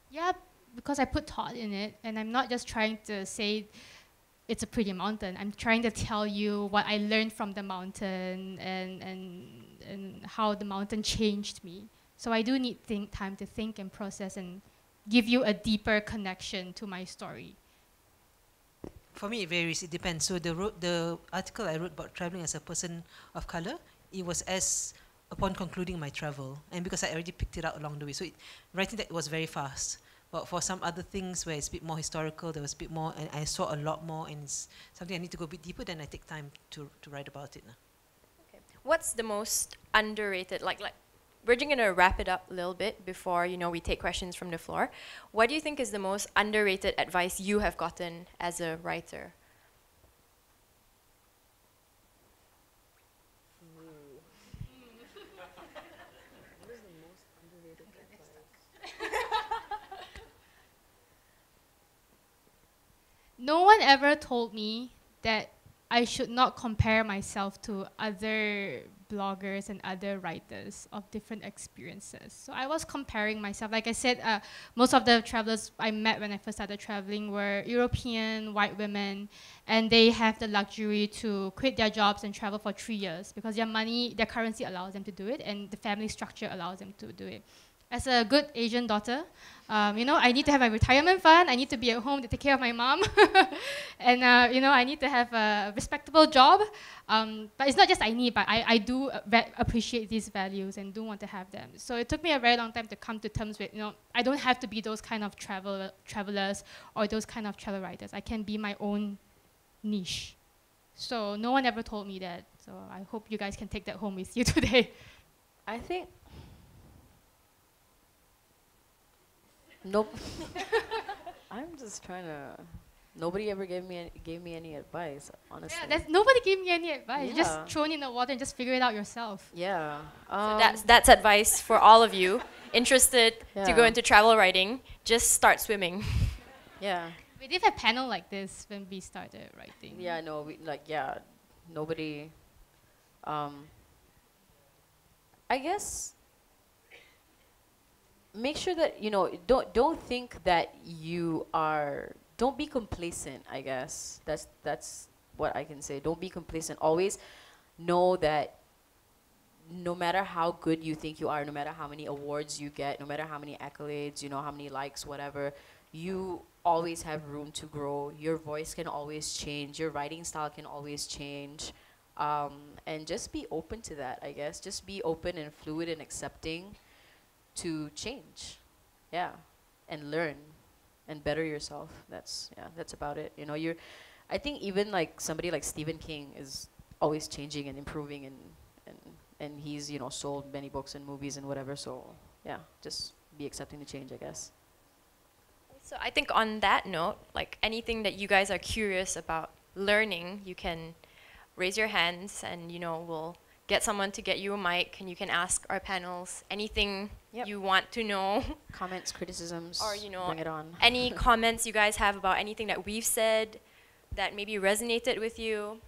yeah, because I put thought in it, and I'm not just trying to say it's a pretty mountain. I'm trying to tell you what I learned from the mountain and how the mountain changed me. So I do need time to think and process and give you a deeper connection to my story. For me, it varies. It depends. So the article I wrote about traveling as a person of color, it was as upon concluding my travel, and because I already picked it out along the way. So writing that was very fast. But for some other things where it's a bit more historical, there was a bit more, and I saw a lot more, and it's something I need to go a bit deeper. Then I take time to write about it. Okay. What's the most underrated, like we're just gonna wrap it up a little bit before, you know, we take questions from the floor. What do you think is the most underrated advice you have gotten as a writer? No one ever told me that I should not compare myself to other bloggers and other writers of different experiences. So I was comparing myself. Like I said, most of the travelers I met when I first started traveling were European, white women, and they have the luxury to quit their jobs and travel for 3 years because their currency allows them to do it, and the family structure allows them to do it. As a good Asian daughter, you know, I need to have my retirement fund. I need to be at home to take care of my mom, and you know, I need to have a respectable job. But it's not just I need, but I do appreciate these values and do want to have them. So it took me a very long time to come to terms with, you know, I don't have to be those kind of travelers or those kind of travel writers. I can be my own niche. So no one ever told me that. So I hope you guys can take that home with you today. I think. Nope. I'm just trying to. Nobody ever gave me any advice, honestly. Yeah, nobody gave me any advice. You Yeah. just throw it in the water and just figure it out yourself. Yeah. So that's advice for all of you interested to go Yeah. into travel writing. Just start swimming. Yeah. We did a panel like this when we started writing. Yeah. No. Nobody. I guess. Make sure that don't think that you are. Don't be complacent. I guess that's what I can say. Don't be complacent. Always know that no matter how good you think you are, no matter how many awards you get, no matter how many accolades, how many likes, whatever, you always have room to grow. Your voice can always change. Your writing style can always change. And just be open to that, I guess. Just be open and fluid and accepting to change. Yeah. And learn and better yourself. That's about it. I think even like somebody like Stephen King is always changing and improving and he's, sold many books and movies and whatever. So yeah, just be accepting the change, I guess. So I think on that note, like anything that you guys are curious about learning, you can raise your hands and, you know, we'll get someone to get you a mic and you can ask our panels anything Yep. you want to know. Comments, criticisms, Or, you know, bring it on. any comments you guys have about anything that we've said that maybe resonated with you.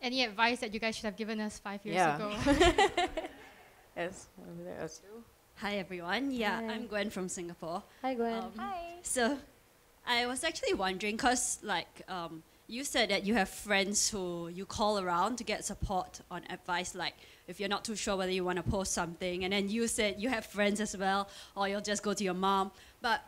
Any advice that you guys should have given us 5 years Yeah. ago? Yes, over there, us too. Hi everyone. Yeah, Hi. I'm Gwen from Singapore. Hi, Gwen. Hi. So, I was actually wondering, cause you said that you have friends who you call around to get support on advice, like if you're not too sure whether you want to post something, and then you said you have friends as well, or you'll just go to your mom. But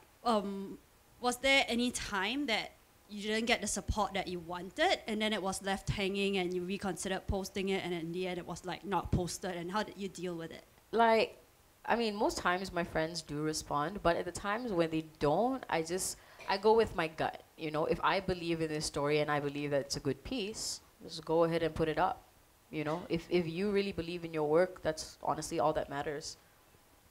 was there any time that you didn't get the support that you wanted, and then it was left hanging, and you reconsidered posting it, and in the end it was like not posted? And how did you deal with it? Like, I mean, most times my friends do respond, but at the times when they don't, I go with my gut. You know, if I believe in this story and I believe that it's a good piece, just go ahead and put it up. You know, if you really believe in your work, that's honestly all that matters.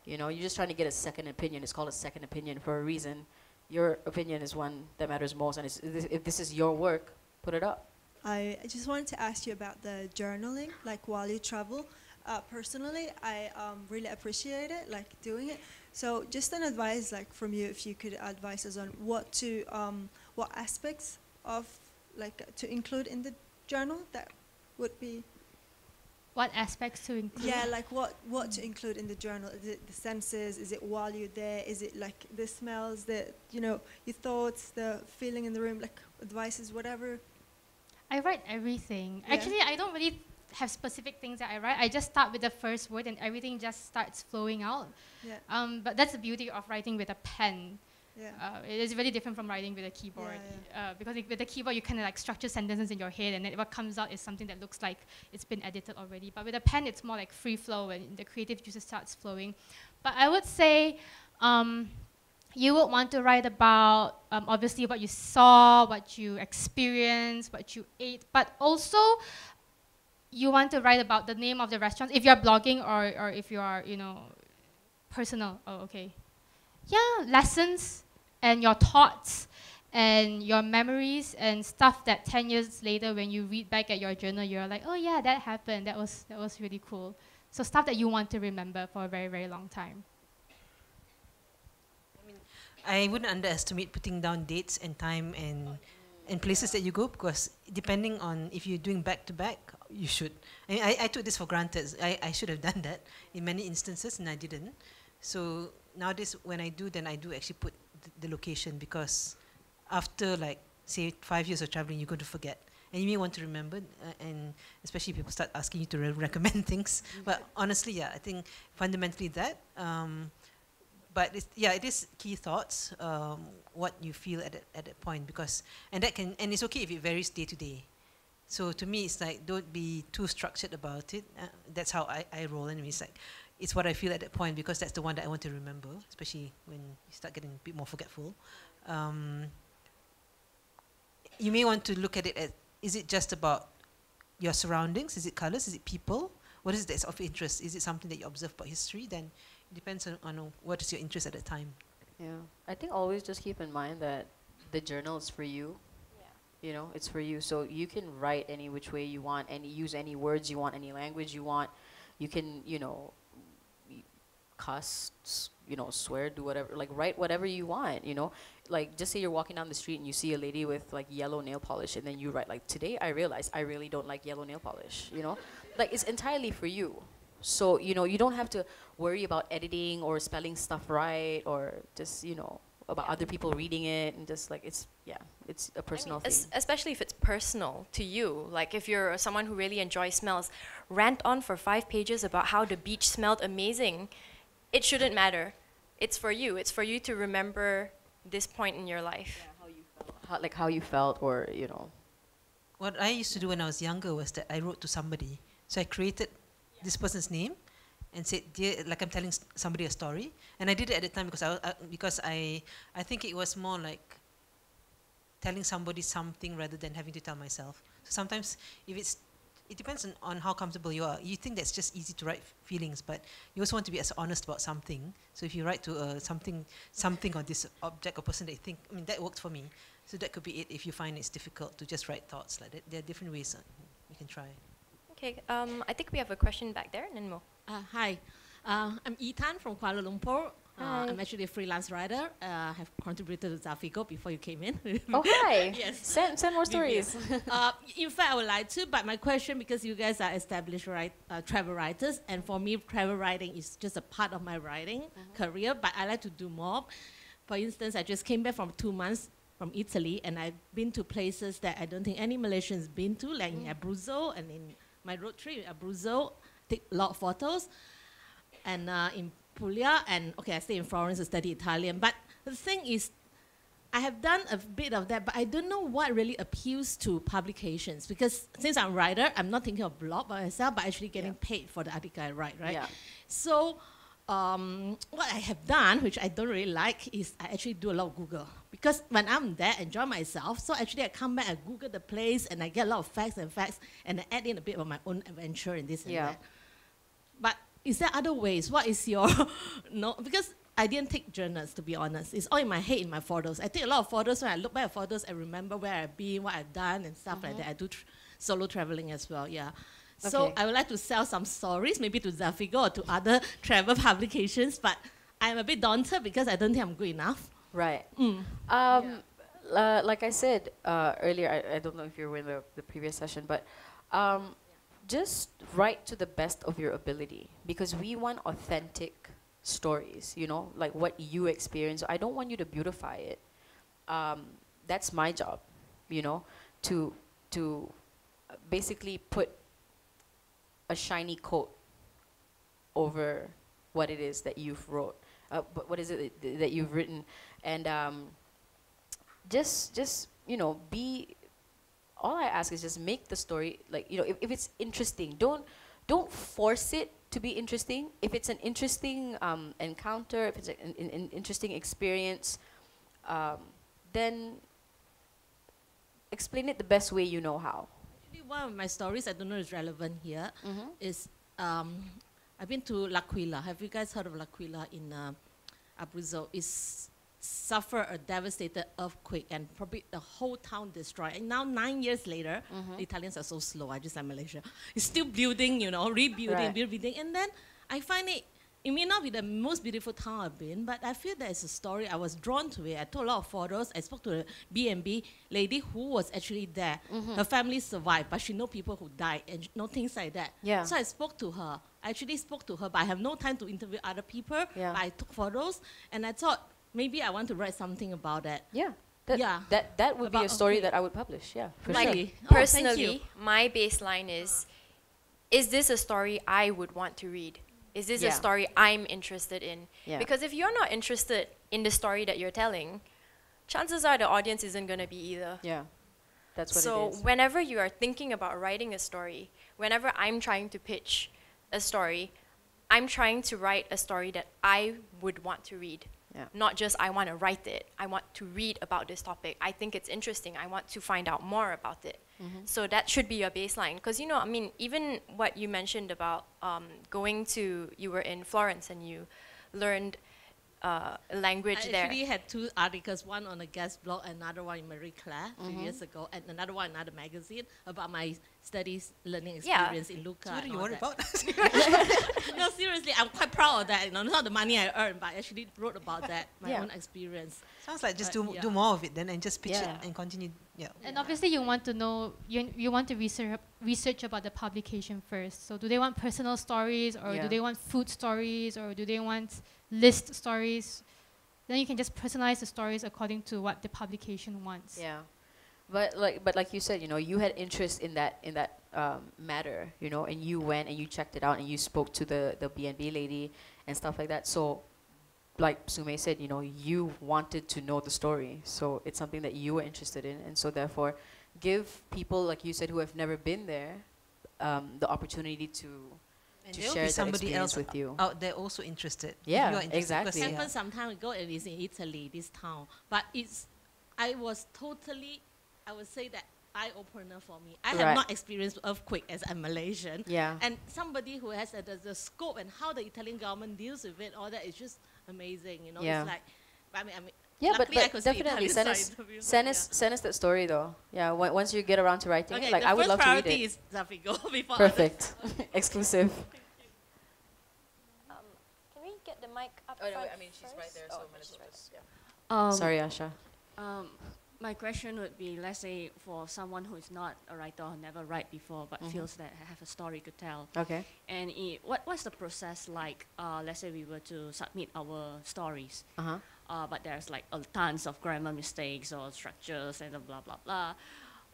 You know, you're just trying to get a second opinion. It's called a second opinion for a reason. Your opinion is one that matters most, and if this is your work, put it up. I just wanted to ask you about the journaling, like while you travel. Personally, I really appreciate it, like doing it. So just an advice, like from you, if you could advise us on what aspects of, like, to include in the journal, that would be. What aspects to include? Yeah, like what to include in the journal? Is it the senses? Is it while you're there? Is it like the smells, the, you know, your thoughts, the feeling in the room, like advices, whatever? I write everything. Yeah. Actually, I don't really have specific things that I write. I just start with the first word and everything just starts flowing out. Yeah. But that's the beauty of writing with a pen. Yeah. It is very different from writing with a keyboard. Because with the keyboard, you kind of like structure sentences in your head, and then what comes out is something that looks like it's been edited already. But with a pen, it's more like free flow, and the creative juices starts flowing. But I would say you would want to write about obviously what you saw, what you experienced, what you ate, but also you want to write about the name of the restaurants if you're blogging or if you are, you know, personal. Oh, okay. Yeah, lessons and your thoughts and your memories and stuff that 10 years later when you read back at your journal, you're like, oh yeah, that happened. That was really cool. So stuff that you want to remember for a very, very long time. I wouldn't underestimate putting down dates and time and places that you go, because depending on if you're doing back to back, you should. I took this for granted. I should have done that in many instances, and I didn't. So nowadays, when I do, then I do actually put the location, because after, like, say 5 years of traveling, you're going to forget, and you may want to remember, and especially people start asking you to recommend things. But honestly, yeah, I think fundamentally that. But it is key thoughts, what you feel at that point, because and it's okay if it varies day to day. So to me, it's like, don't be too structured about it. That's how I roll, and it's like, it's what I feel at that point, because that's the one that I want to remember, especially when you start getting a bit more forgetful. You may want to look at it as, is it just about your surroundings? Is it colors? Is it people? What is it that's of interest? Is it something that you observe about history? Then it depends on what is your interest at the time. Yeah, I think always just keep in mind that the journal is for you. You know, it's for you. So you can write any which way you want, use any words you want, any language you want. You can, you know, cuss, you know, swear, do whatever, like write whatever you want, you know. Like, just say you're walking down the street and you see a lady with like yellow nail polish, and then you write like, today I realized I really don't like yellow nail polish, you know. Like, it's entirely for you. So, you know, you don't have to worry about editing or spelling stuff right, or just, you know, about other people reading it, and just like, it's a personal thing. Especially if it's personal to you. Like, if you're someone who really enjoys smells, rant on for 5 pages about how the beach smelled amazing. It shouldn't matter. It's for you. It's for you to remember this point in your life. Yeah, how you felt. How you felt, or, you know. What I used to do when I was younger was that I wrote to somebody. So I created this person's name and said, dear, like I'm telling somebody a story. And I did it at the time because I think it was more like telling somebody something rather than having to tell myself. So sometimes if it's it depends on how comfortable you are. You think that's just easy to write feelings, but you also want to be as honest about something. So if you write to something or this object or person that you think, I mean, that worked for me. So that could be it if you find it's difficult to just write thoughts like that. There are different ways you can try. Okay, I think we have a question back there, and then Mo. Hi, I'm Ethan from Kuala Lumpur. Hi. I'm actually a freelance writer. I have contributed to Zafigo before you came in. Oh, hi. Yes. Send more stories. In fact, I would like to, but my question, because you guys are established travel writers, and for me, travel writing is just a part of my writing career, but I like to do more. For instance, I just came back from 2 months from Italy, and I've been to places that I don't think any Malaysians been to, like in Abruzzo, and in my road trip in Abruzzo, take a lot of photos, and in Puglia, and okay, I stay in Florence to study Italian. But the thing is, I have done a bit of that, but I don't know what really appeals to publications, because since I'm a writer, I'm not thinking of blog by myself, but actually getting paid for the article I write, right? Yeah. So what I have done, which I don't really like, is I actually do a lot of Google. Because when I'm there, I enjoy myself, so actually I come back, I Google the place, and I get a lot of facts, and I add in a bit of my own adventure in this and that. But is there other ways? What is your, no, because I didn't take journals, to be honest. It's all in my head, in my photos. I take a lot of photos. When I look back at photos, I remember where I've been, what I've done, and stuff like that. I do solo traveling as well, yeah. So I would like to sell some stories, maybe to Zafigo or to other travel publications, but I'm a bit daunted because I don't think I'm good enough. Right. Like I said earlier, I don't know if you were in the previous session, but just write to the best of your ability, because we want authentic stories, you know, like what you experience. I don't want you to beautify it. That's my job, you know, to basically put a shiny coat over what it is that you've wrote. What is it that you've written? And just you know, all I ask is just make the story, like, you know, if it's interesting, don't force it to be interesting. If it's an interesting encounter, if it's an interesting experience, then explain it the best way you know how. Actually, one of my stories, I don't know if it's relevant here, is I've been to L'Aquila. Have you guys heard of L'Aquila in Abruzzo? It's suffered a devastated earthquake, and probably the whole town destroyed. And now 9 years later, the Italians are so slow. I just like Malaysia. It's still building, you know, rebuilding, rebuilding. And then I find it may not be the most beautiful town I've been, but I feel there's a story. I was drawn to it. I took a lot of photos. I spoke to the B&B lady who was actually there. Her family survived, but she know people who died and know things like that. Yeah. So I spoke to her. I actually spoke to her, but I have no time to interview other people. Yeah. But I took photos, and I thought, maybe I want to write something about that. Yeah. That would be a story that I would publish. Yeah, for Like, sure. personally, my baseline is this a story I would want to read? Is this a story I'm interested in? Yeah. Because if you're not interested in the story that you're telling, chances are the audience isn't going to be either. Yeah, that's what So it is. whenever you are thinking about writing a story, whenever I'm trying to pitch a story, I'm trying to write a story that I would want to read. Yeah. Not just I want to write it. I want to read about this topic. I think it's interesting. I want to find out more about it. So that should be your baseline. Because, you know, I mean, even what you mentioned about you were in Florence and you learned a language I there. actually had 2 articles, one on a guest blog, another one in Marie Claire a few years ago, and another one in another magazine about my studies, learning experience in Lucca. So what are you worried about? No, seriously, I'm quite proud of that. You know, it's not the money I earned, but I actually wrote about that, my own experience. Sounds like just But do more of it then and just pitch Yeah. it and continue. Yeah. And obviously, you want to know, you want to research about the publication first. So, do they want personal stories, or do they want food stories, or do they want list stories? Then you can just personalize the stories according to what the publication wants. Yeah, but like you said, you know, you had interest in that matter, you know, and you went and you checked it out and you spoke to the B&B lady and stuff like that. So, like Sue May said, you know, you wanted to know the story, so it's something that you were interested in, and so therefore, give people, like you said, who have never been there, the opportunity to There'll share be that somebody experience else with you. out there also interested. if Yeah, you are interested, exactly. because- It happened some time ago, and it's in Italy, this town. But I was totally, I would say that eye-opener for me. I Right. have not experienced earthquake as I'm Malaysian. Yeah. And somebody who has the scope and how the Italian government deals with it, all that is just amazing. You know, Yeah. it's like, I mean, Yeah, luckily I but could speak definitely Italian, send so us, I interviewed send them, us, send us that story though. Yeah, once you get around to writing Okay, it, like the I would first love to read priority it. is Zafigo before Perfect, exclusive. Can we get the mic up Oh no, front I mean she's right there, first? so Oh, might as she's well right just, yeah. Sorry, Asha. My question would be, let's say for someone who is not a writer or never write before but feels that I have a story to tell, Okay. and what's the process like? Let's say we were to submit our stories, but there's like tons of grammar mistakes or structures and blah blah blah.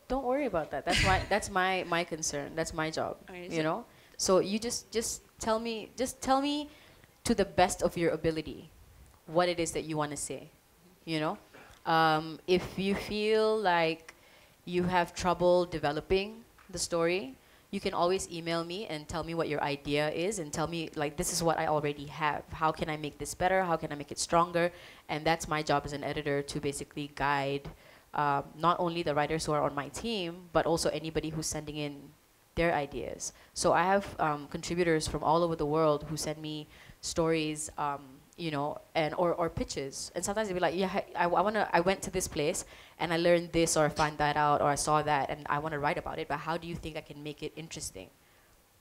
Don't worry about that. That's my concern. That's my job. Okay, You know. So you just tell me to the best of your ability what it is that you want to say. You know. If you feel like you have trouble developing the story, you can always email me and tell me what your idea is and tell me like this is what I already have. How can I make this better? How can I make it stronger? And that's my job as an editor to basically guide not only the writers who are on my team, but also anybody who's sending in their ideas. So I have contributors from all over the world who send me stories, you know, and or pitches. And sometimes they'll be like, yeah, I went to this place and I learned this or I found that out or I saw that and I want to write about it, but how do you think I can make it interesting?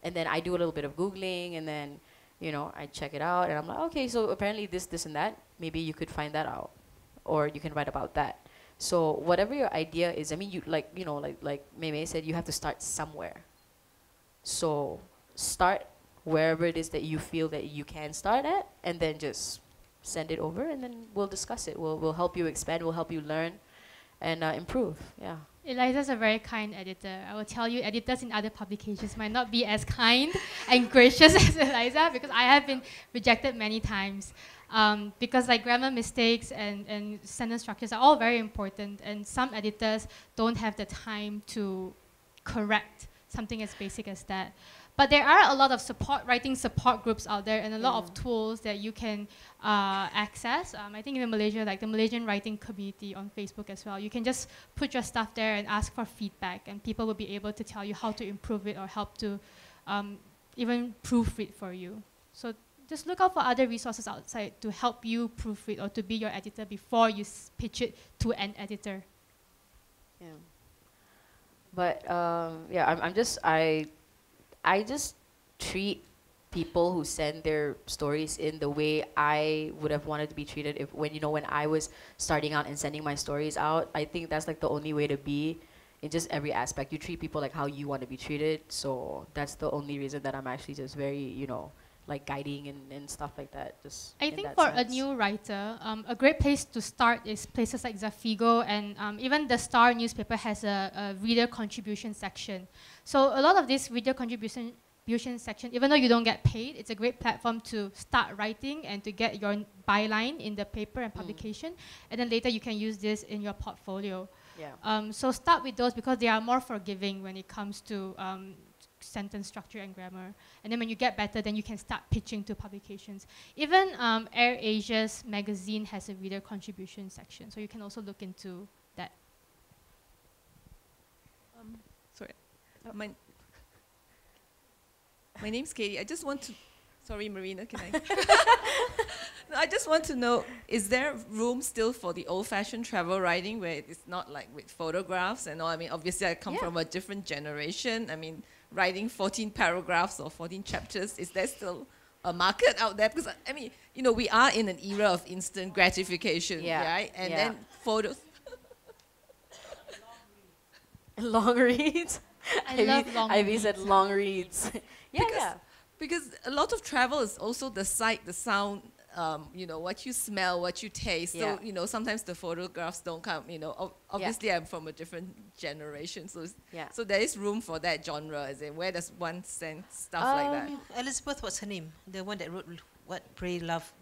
And then I do a little bit of Googling and then, you know, I check it out and I'm like, okay, so apparently this and that, maybe you could find that out or you can write about that. So whatever your idea is, I mean, you like, you know, like May May said, you have to start somewhere. So start wherever it is that you feel that you can start at, and then just send it over, and then we'll discuss it. We'll help you expand. We'll help you learn, and improve. Yeah. Eliza's a very kind editor. I will tell you, editors in other publications might not be as kind and gracious as Eliza because I have been rejected many times. Because like grammar mistakes and sentence structures are all very important, and some editors don't have the time to correct something as basic as that. But there are a lot of writing support groups out there and a lot of tools that you can access. I think in Malaysia, like the Malaysian writing community on Facebook as well, you can just put your stuff there and ask for feedback and people will be able to tell you how to improve it or help to even proofread for you. So just look out for other resources outside to help you proofread or to be your editor before you pitch it to an editor. Yeah. But yeah, I just treat people who send their stories in the way I would have wanted to be treated when I was starting out and sending my stories out. I think that's like the only way to be in just every aspect. You treat people like how you want to be treated. So that's the only reason that I'm actually just very, like guiding and stuff like that. Just I in think that for sense. a new writer, a great place to start is places like Zafigo, and even the Star newspaper has a reader contribution section. So a lot of this reader contribution section, even though you don't get paid, it's a great platform to start writing and to get your byline in the paper and publication, and then later you can use this in your portfolio. Yeah. So start with those because they are more forgiving when it comes to sentence structure and grammar. And then when you get better, then you can start pitching to publications. Even Air Asia's magazine has a reader contribution section, so you can also look into that. Sorry, my name's Katie. I just want to, sorry Marina, can I? No, I just want to know, is there room still for the old-fashioned travel writing where it's not like with photographs and all? I mean, obviously I come from a different generation. I mean, writing 14 paragraphs or 14 chapters, is there still a market out there? Because, I mean, we are in an era of instant gratification, right? And then photos. Long reads. I love long Ivy reads. said long reads. Because a lot of travel is also the sight, the sound, what you smell, what you taste. Yeah. So, sometimes the photographs don't come, obviously I'm from a different generation. So there is room for that genre, as in where does one send stuff like that? Elizabeth, what's her name? The one that wrote What Pray Love.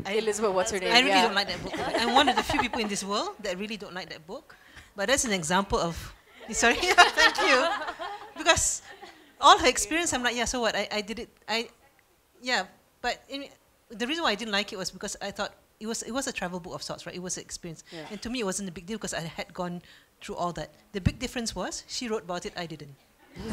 Elizabeth, what's her name? I really don't like that book. I'm one of the few people in this world that really don't like that book. But that's an example of... Sorry, thank you. Because all her experience, I'm like, yeah, so what? I did it. But the reason why I didn't like it was because I thought it was a travel book of sorts, right? It was an experience. Yeah. And to me, it wasn't a big deal because I had gone through all that. The big difference was she wrote about it, I didn't.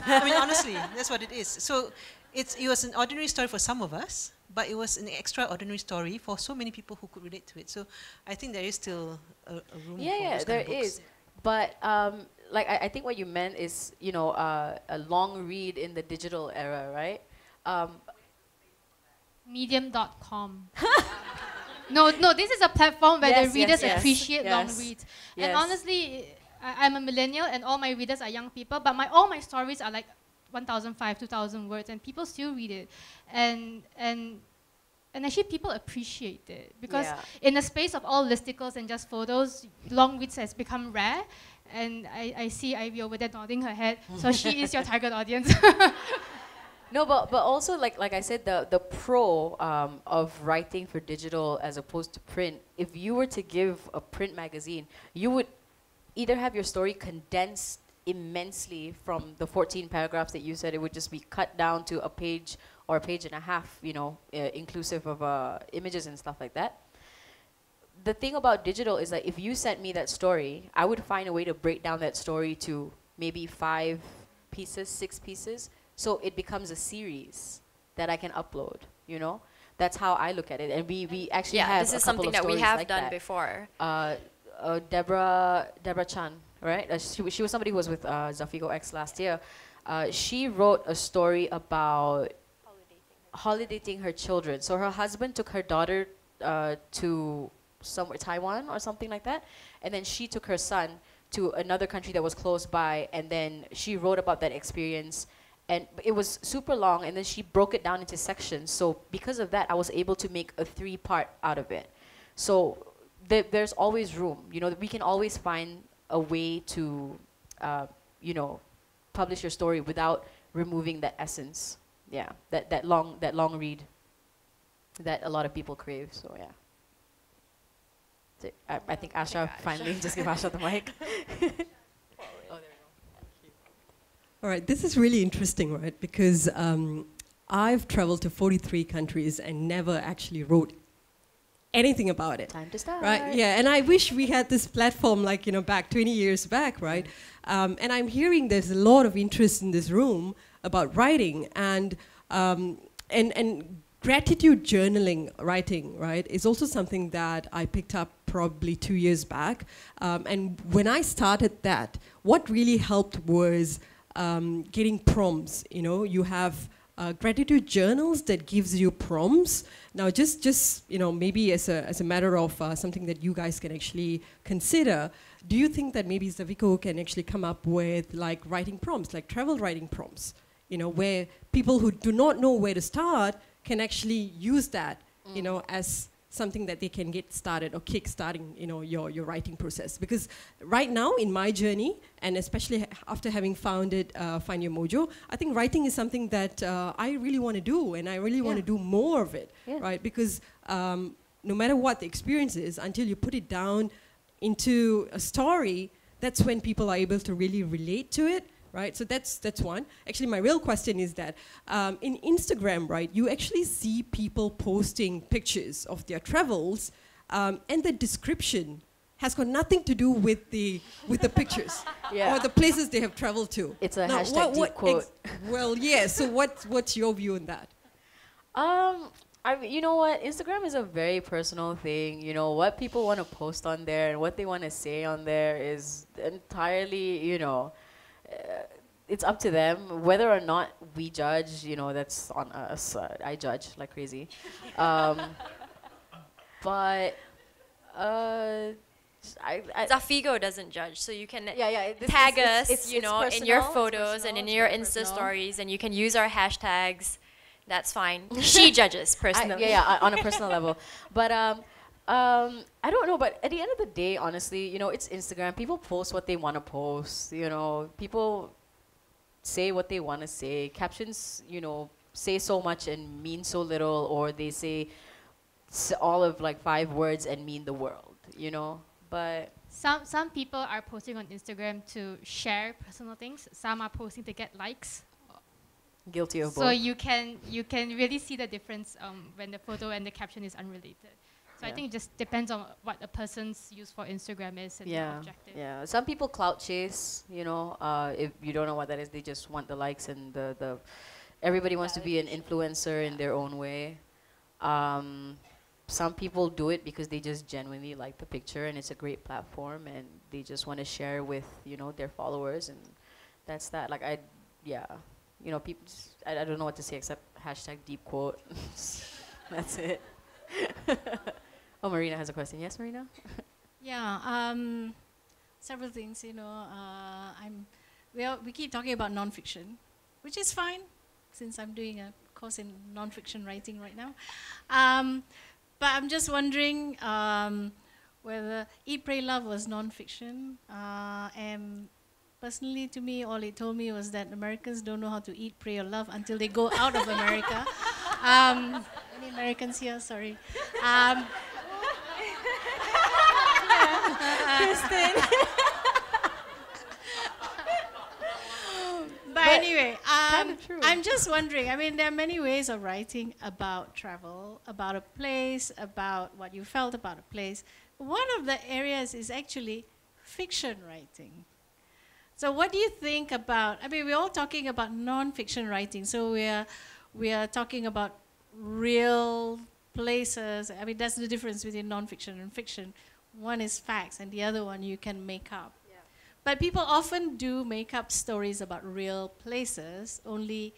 I mean, honestly, that's what it is. So it was an ordinary story for some of us, but it was an extraordinary story for so many people who could relate to it. So I think there is still a room for those kind there of books. is. But like I think what you meant is, you know, a long read in the digital era, right? Medium.com. No, this is a platform where Yes, the readers yes, appreciate long yes, reads. yes. And honestly, I'm a millennial and all my readers are young people, but all my stories are like 1,500, 2,000 words, and people still read it. And actually people appreciate it, because in the space of all listicles and just photos, long reads has become rare. And I see Ivy over there nodding her head, so she is your target audience. No, but also like I said, the pro of writing for digital as opposed to print. If you were to give a print magazine, you would either have your story condensed immensely from the 14 paragraphs that you said. It would just be cut down to a page or a page and a half, you know, inclusive of images and stuff like that. The thing about digital is that if you sent me that story, I would find a way to break down that story to maybe 5 pieces, 6 pieces. So it becomes a series that I can upload, you know? That's how I look at it. And we actually have this is a couple something of that we stories have like done that. before. Deborah Chan, right? She was somebody who was with Zafigo X last year. She wrote a story about holidaying her children. So her husband took her daughter to somewhere, Taiwan or something like that. And then she took her son to another country that was close by. And then she wrote about that experience. And it was super long, and then she broke it down into sections. So because of that, I was able to make a 3-part out of it. So there's always room. You know, we can always find a way to, you know, publish your story without removing that essence. Yeah, that long read that a lot of people crave. So yeah. So I think Asha finally just give Asha the mic. All right, this is really interesting, right? Because I've traveled to 43 countries and never actually wrote anything about it. Time to start. Right, yeah, and I wish we had this platform like, you know, back 20 years back, right? And I'm hearing there's a lot of interest in this room about writing and gratitude journaling writing, right, is also something that I picked up probably 2 years back. And when I started that, what really helped was getting prompts. You know, you have gratitude journals that gives you prompts. Now, just you know, maybe as a matter of something that you guys can actually consider, do you think that maybe Zafigo can actually come up with like writing prompts, like travel writing prompts, you know, where people who do not know where to start can actually use that, you know, as something that they can get started or kick-starting, you know, your writing process. Because right now in my journey, and especially after having founded Find Your Mojo, I think writing is something that I really want to do, and I really want to do more of it, right? Because no matter what the experience is, until you put it down into a story, that's when people are able to really relate to it. Right, so that's one. Actually, my real question is that in Instagram, right, you actually see people posting pictures of their travels, and the description has got nothing to do with the pictures or the places they have traveled to. It's a hashtag deep quote. Well, yeah. So what's your view on that? I mean, you know what? Instagram is a very personal thing. You know, what people want to post on there and what they want to say on there is entirely, you know, it's up to them. Whether or not we judge, you know, that's on us. I judge like crazy. But Zafigo doesn't judge, so you can this tag is- us, it's you know, in your personal, it's photos personal, and in it's your very Insta personal. stories, and you can use our hashtags. That's fine. She judges personally. On a personal level. But I don't know, but at the end of the day, honestly, you know, it's Instagram. People post what they want to post, you know. People say what they want to say. Captions, you know, say so much and mean so little, or they say all of like 5 words and mean the world, you know. But Some people are posting on Instagram to share personal things. Some are posting to get likes. guilty of So both. you can really see the difference when the photo and the caption is unrelated. So So I think it just depends on what a person's use for Instagram is and their objective. Yeah. Some people clout chase, you know, if you don't know what that is, they just want the likes and the everybody wants to be an influencer in their own way. Some people do it because they just genuinely like the picture and it's a great platform and they just want to share with, you know, their followers, and that's that. Like you know, people I don't know what to say except hashtag deep quote. That's it. Oh, Marina has a question. Yes, Marina? Yeah, several things, you know. We keep talking about nonfiction, which is fine, since I'm doing a course in nonfiction writing right now. But I'm just wondering whether Eat, Pray, Love was nonfiction. And personally, to me, all it told me was that Americans don't know how to eat, pray, or love until they go out of America. Any Americans here? Sorry. Kristen. But anyway, kinda true. I'm just wondering, I mean, there are many ways of writing about travel, about a place, about what you felt about a place. One of the areas is actually fiction writing. So what do you think about, I mean, we're all talking about non-fiction writing, so we are talking about real places. I mean, that's the difference between non-fiction and fiction. One is facts, and the other one you can make up. Yeah. But people often do make up stories about real places, only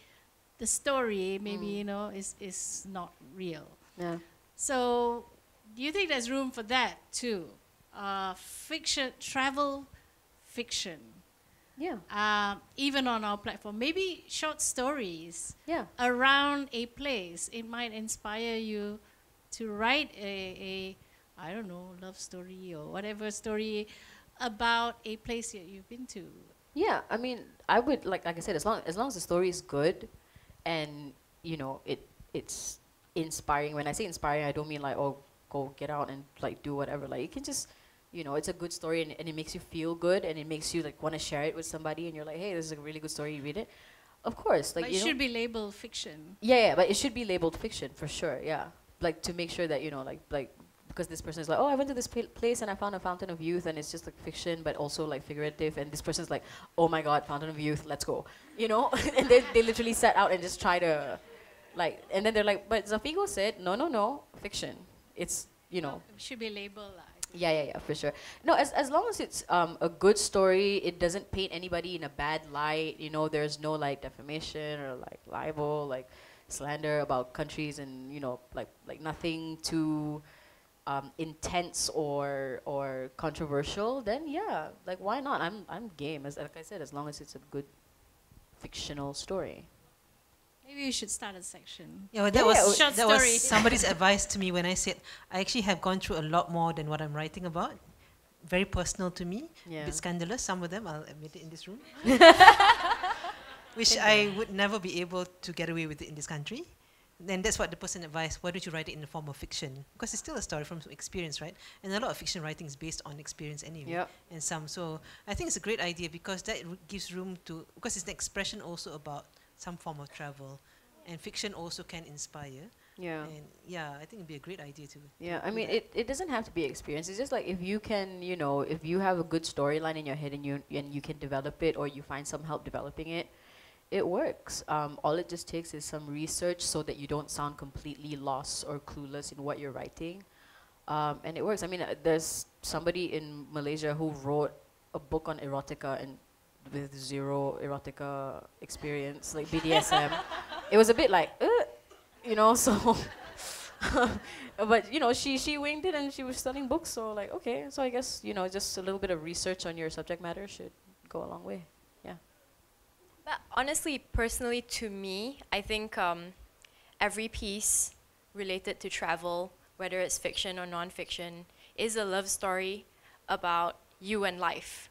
the story maybe, you know, is not real. Yeah. So do you think there's room for that too? Fiction, travel fiction. Yeah. Even on our platform. Maybe short stories Yeah. around a place. It might inspire you to write a I don't know, love story or whatever story about a place that you've been to. Yeah, I mean, I would like I said, as long as the story is good, and you know it's inspiring. When I say inspiring, I don't mean like, oh, go get out and like do whatever. Like you can just, you know, it's a good story and it makes you feel good and it makes you like want to share it with somebody and you're like, hey, this is a really good story. You read it, of course. Like but it should be labeled fiction. Yeah, but it should be labeled fiction for sure. Yeah, like to make sure that you know, like. Because this person is like, oh, I went to this place and I found a fountain of youth and it's just like fiction but also like figurative, and this person's like, oh my god, fountain of youth, let's go, you know. And they literally set out and just try to like, and then they're like, but Zafigo said no, fiction, it's, you know, It should be labeled. yeah, for sure. No, as long as it's a good story, it doesn't paint anybody in a bad light, you know, there's no like defamation or like libel, like slander about countries, and you know, like nothing too intense or controversial, then yeah, like why not? I'm game, as like I said, as long as it's a good fictional story. Maybe you should start a section. Yeah, well, that was somebody's advice to me when I said I actually have gone through a lot more than what I'm writing about. Very personal to me, a bit scandalous, some of them, I'll admit it in this room. Which I would never be able to get away with it in this country. Then that's what the person advised. Why don't you write it in the form of fiction? Because it's still a story from experience, right? And a lot of fiction writing is based on experience anyway. Yep. And so I think it's a great idea because that gives room to, because it's an expression also about some form of travel. And fiction also can inspire. Yeah. And yeah, I think it'd be a great idea too. Yeah, I mean, it doesn't have to be experience. It's just like if you can, you know, if you have a good storyline in your head and you can develop it, or you find some help developing it, it works. All it just takes is some research so that you don't sound completely lost or clueless in what you're writing. And it works. I mean, there's somebody in Malaysia who wrote a book on erotica and with zero erotica experience, like BDSM. It was a bit like, you know, so. But, you know, she winged it and she was selling books. So, like, okay. So I guess, you know, just a little bit of research on your subject matter should go a long way. But honestly, personally, to me, I think every piece related to travel, whether it's fiction or non-fiction, is a love story about you and life.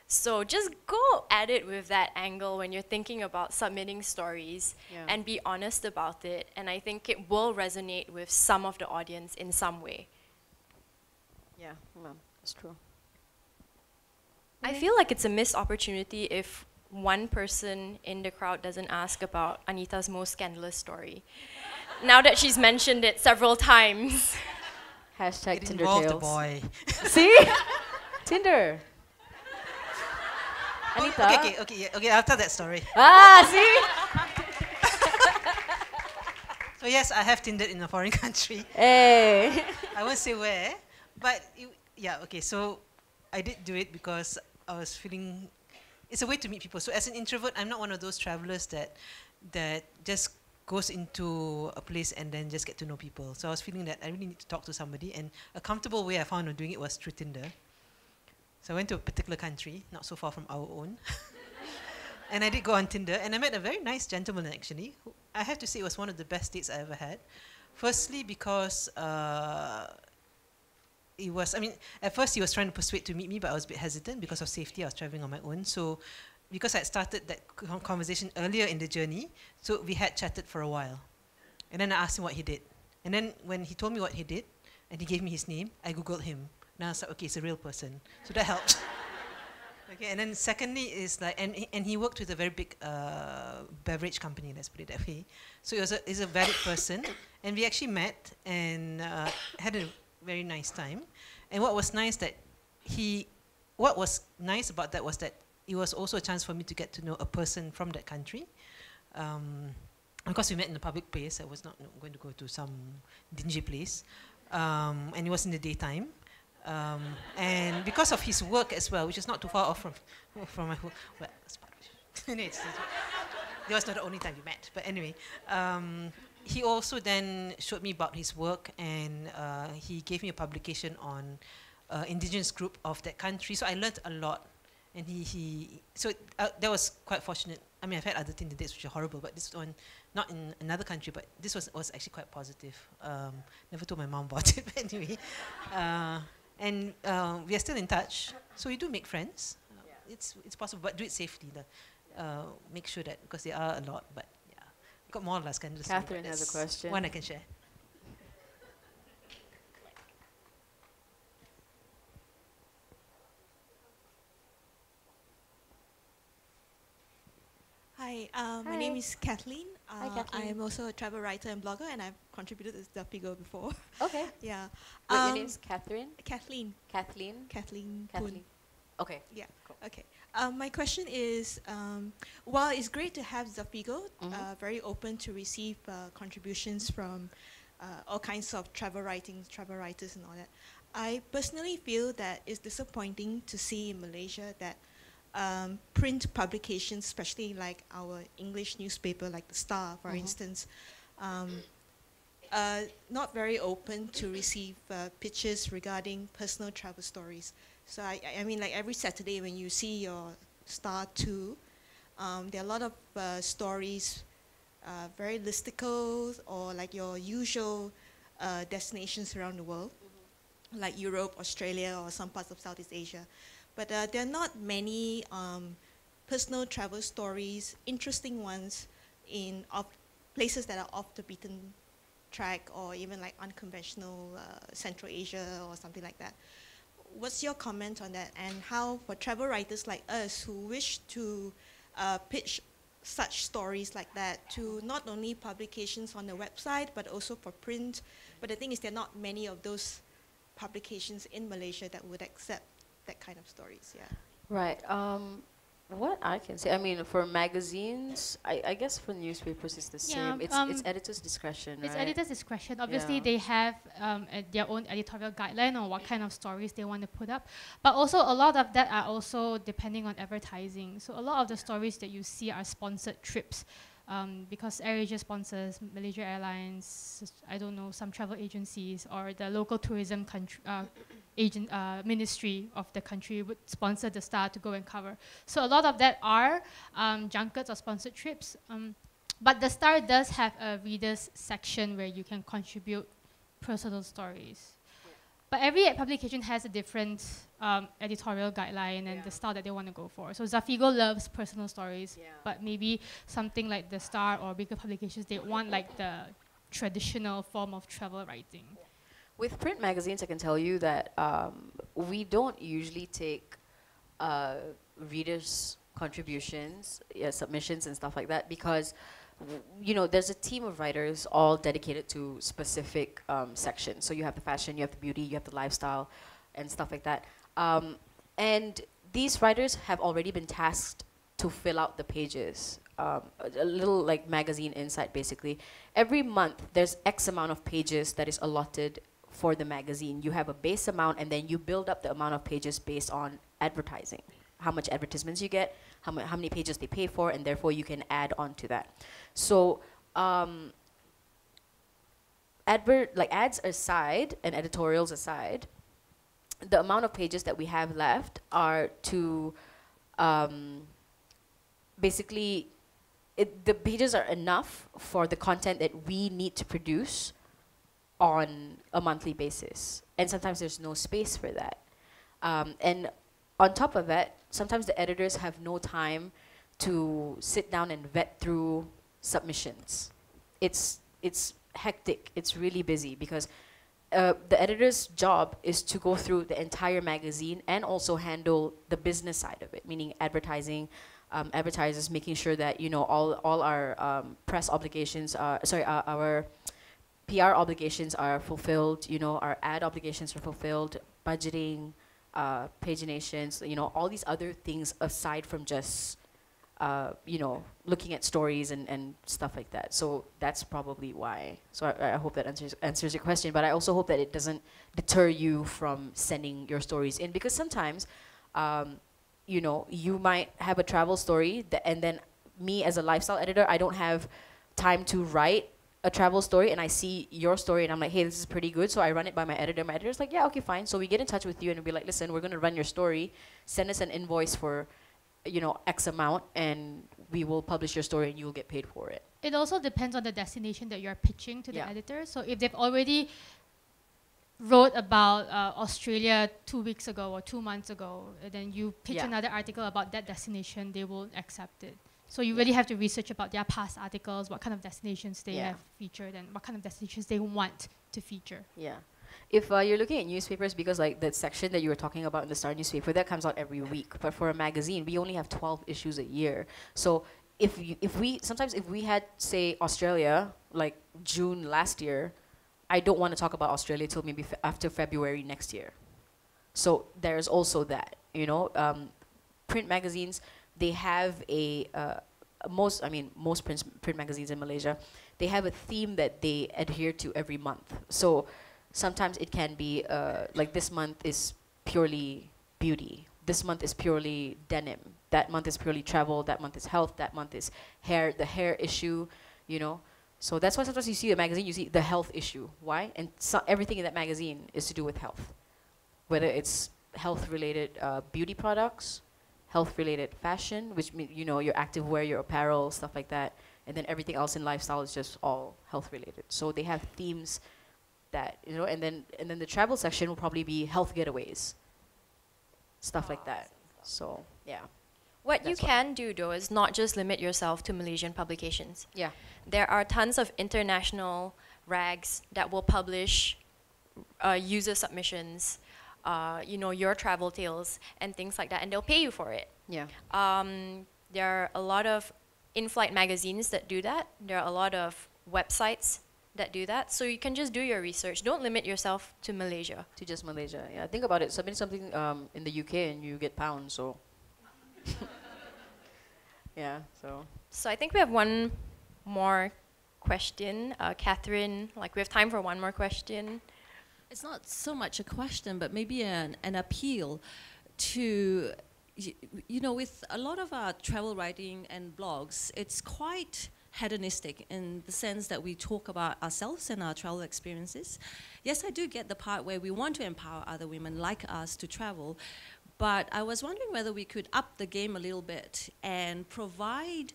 So just go at it with that angle when you're thinking about submitting stories, and be honest about it. And I think it will resonate with some of the audience in some way. Yeah, well, that's true. I feel like it's a missed opportunity if one person in the crowd doesn't ask about Anita's most scandalous story. Now that she's mentioned it several times. Hashtag It Tinder involved a tales. boy. See? Tinder. Anita. Okay, I'll tell that story. Ah, see? So yes, I have Tinder in a foreign country. Hey. I won't say where, but yeah, okay. So I did do it because I was feeling. It's a way to meet people. So as an introvert, I'm not one of those travelers that just goes into a place and then just get to know people. So I was feeling that I really need to talk to somebody, and a comfortable way I found of doing it was through Tinder. So I went to a particular country, not so far from our own, and I did go on Tinder, and I met a very nice gentleman actually. Who I have to say it was one of the best dates I ever had. Firstly, because it was, I mean, at first he was trying to persuade to meet me, but I was a bit hesitant because of safety. I was traveling on my own. So because I had started that conversation earlier in the journey, so we had chatted for a while. And then I asked him what he did. And then when he told me what he did, and he gave me his name, I Googled him. And I was like, okay, it's a real person. So that helped. Okay, and then secondly is like, and he worked with a very big beverage company, let's put it that way. So he's a valid person. And we actually met and had a very nice time. And what was nice about that was that it was also a chance for me to get to know a person from that country. Of course, we met in a public place. I was not going to go to some dingy place. And it was in the daytime. And because of his work as well, which is not too far off from my home. Well, that was not the only time we met. But anyway, he also then showed me about his work, and he gave me a publication on indigenous group of that country. So I learned a lot, and that was quite fortunate. I mean, I've had other Tinder dates which are horrible, but this one, not in another country, but this was actually quite positive. Never told my mom about it, but anyway. And we are still in touch, so we do make friends. It's possible, but do it safely. Make sure that, because there are a lot, but yeah. Got more last kind of Catherine has a question. One I can share. Hi, my name is Kathleen. Hi, Kathleen. I am also a travel writer and blogger, and I've contributed to Zafigo before. Okay. Yeah. Wait, your name's Catherine? Kathleen. Kathleen? Kathleen. Kathleen. Okay. Yeah. Cool. Okay. My question is, while it's great to have Zafigo, very open to receive contributions from all kinds of travel writers and all that, I personally feel that it's disappointing to see in Malaysia that print publications, especially like our English newspaper, like The Star, for instance, not very open to receive pictures regarding personal travel stories. So I mean, like every Saturday when you see your Star 2, there are a lot of stories, very listicle, or like your usual destinations around the world, like Europe, Australia, or some parts of Southeast Asia. But there are not many personal travel stories, interesting ones, in places that are off the beaten track, or even like unconventional Central Asia or something like that. What's your comment on that? And how, for travel writers like us who wish to pitch such stories like that to not only publications on the website, but also for print? But the thing is, there are not many of those publications in Malaysia that would accept that kind of stories, yeah. Right. What I can say, I mean, for magazines, I guess for newspapers it's the same. It's editor's discretion, right? It's editor's discretion. Obviously, they have their own editorial guideline on what kind of stories they want to put up. But also, a lot of that are also depending on advertising. So a lot of the stories that you see are sponsored trips. Because AirAsia sponsors Malaysia Airlines, I don't know, some travel agencies, or the local tourism ministry of the country would sponsor the Star to go and cover. So a lot of that are junkets or sponsored trips. But the Star does have a readers section where you can contribute personal stories. But every publication has a different editorial guideline and the style that they want to go for. So Zafigo loves personal stories, but maybe something like the Star or bigger publications, they want like the traditional form of travel writing. With print magazines, I can tell you that we don't usually take readers' contributions, submissions and stuff like that, because there's a team of writers all dedicated to specific sections. So you have the fashion, you have the beauty, you have the lifestyle, and stuff like that. And these writers have already been tasked to fill out the pages. A little like magazine insight, basically. Every month, there's X amount of pages that is allotted for the magazine. You have a base amount, and then you build up the amount of pages based on advertising. How much advertisements you get, how many pages they pay for, and therefore you can add on to that. So ads aside and editorials aside, the amount of pages that we have left are to basically, the pages are enough for the content that we need to produce on a monthly basis. And sometimes there's no space for that. And on top of that, sometimes the editors have no time to sit down and vet through submissions. It's hectic, it's really busy, because the editor's job is to go through the entire magazine and also handle the business side of it, meaning advertising, advertisers, making sure that all our press obligations, our PR obligations are fulfilled, our ad obligations are fulfilled, budgeting, paginations, all these other things aside from just looking at stories and stuff like that. So that's probably why. So I hope that answers your question, but I also hope that it doesn't deter you from sending your stories in, because sometimes you might have a travel story and then me as a lifestyle editor, I don't have time to write a travel story, and I see your story and I'm like, hey, this is pretty good. So I run it by my editor. My editor's like, yeah, okay, fine. So we get in touch with you and we'll be like, listen, we're gonna run your story. Send us an invoice for, X amount, and we will publish your story and you will get paid for it. It also depends on the destination that you're pitching to the editor. So if they've already wrote about Australia 2 weeks ago or 2 months ago, and then you pitch another article about that destination, they will accept it. So you really have to research about their past articles, what kind of destinations they have featured, and what kind of destinations they want to feature. Yeah. If you're looking at newspapers, because like that section that you were talking about in the Star newspaper, that comes out every week. But for a magazine, we only have 12 issues a year. So if we had, say, Australia, like June last year, I don't want to talk about Australia till maybe after February next year. So there's also that, print magazines, they have most print magazines in Malaysia, they have a theme that they adhere to every month. So sometimes it can be like this month is purely beauty. This month is purely denim. That month is purely travel. That month is health. That month is hair, the hair issue, So that's why sometimes you see a magazine, you see the health issue. Why? And everything in that magazine is to do with health. Whether it's health-related beauty products, health-related fashion, which means, your activewear, your apparel, stuff like that. And then everything else in lifestyle is just all health-related. So they have themes that, and then the travel section will probably be health getaways, stuff like that. So, yeah. What you can do, though, is not just limit yourself to Malaysian publications. Yeah. There are tons of international rags that will publish user submissions, your travel tales and things like that, and they'll pay you for it. Yeah. There are a lot of in-flight magazines that do that. There are a lot of websites that do that. So you can just do your research. Don't limit yourself to Malaysia. To just Malaysia. Yeah. Think about it. Submit something in the UK and you get pounds. So. Yeah. So I think we have one more question, Catherine. Like we have time for one more question. It's not so much a question, but maybe an appeal to, with a lot of our travel writing and blogs, it's quite hedonistic in the sense that we talk about ourselves and our travel experiences. Yes, I do get the part where we want to empower other women like us to travel, but I was wondering whether we could up the game a little bit and provide,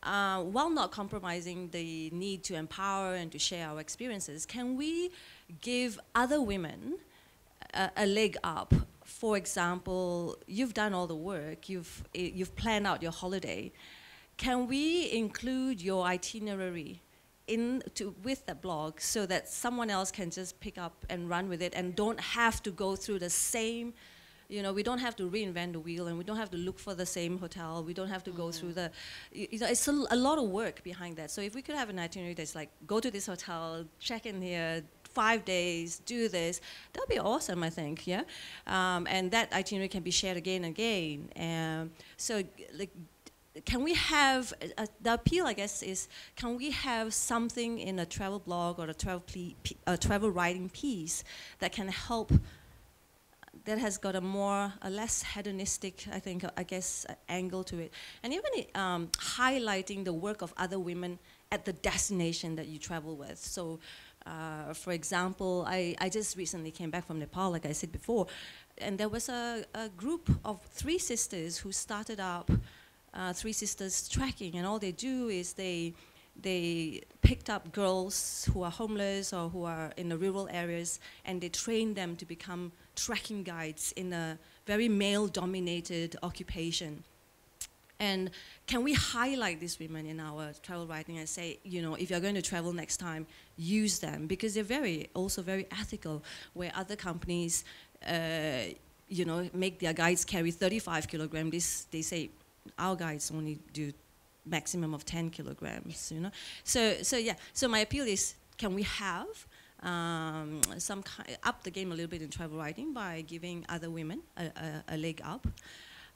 while not compromising the need to empower and to share our experiences, can we give other women a leg up? For example, you've done all the work, you've planned out your holiday. Can we include your itinerary with the blog so that someone else can just pick up and run with it and don't have to go through the same you know, we don't have to reinvent the wheel, and we don't have to look for the same hotel. We don't have to go through the, you know, it's a lot of work behind that. So if we could have an itinerary that's like, go to this hotel, check in here, 5 days, do this, that would be awesome, I think, yeah? And that itinerary can be shared again and again. So, like, can we have, the appeal, I guess, is can we have something in a travel blog or a travel writing piece that can help, that has got a less hedonistic, I guess, angle to it. And even highlighting the work of other women at the destination that you travel with. So, for example, I just recently came back from Nepal, like I said before, and there was a group of 3 sisters who started up 3 Sisters Trekking, and all they do is they picked up girls who are homeless or who are in the rural areas, and they trained them to become trekking guides in a very male-dominated occupation. And can we highlight these women in our travel writing and say, you know, if you're going to travel next time, use them, because they're also very ethical, where other companies, you know, make their guides carry 35 kilograms. They say, our guides only do maximum of 10 kilograms, you know. So yeah, so my appeal is, can we have up the game a little bit in travel writing by giving other women a leg up.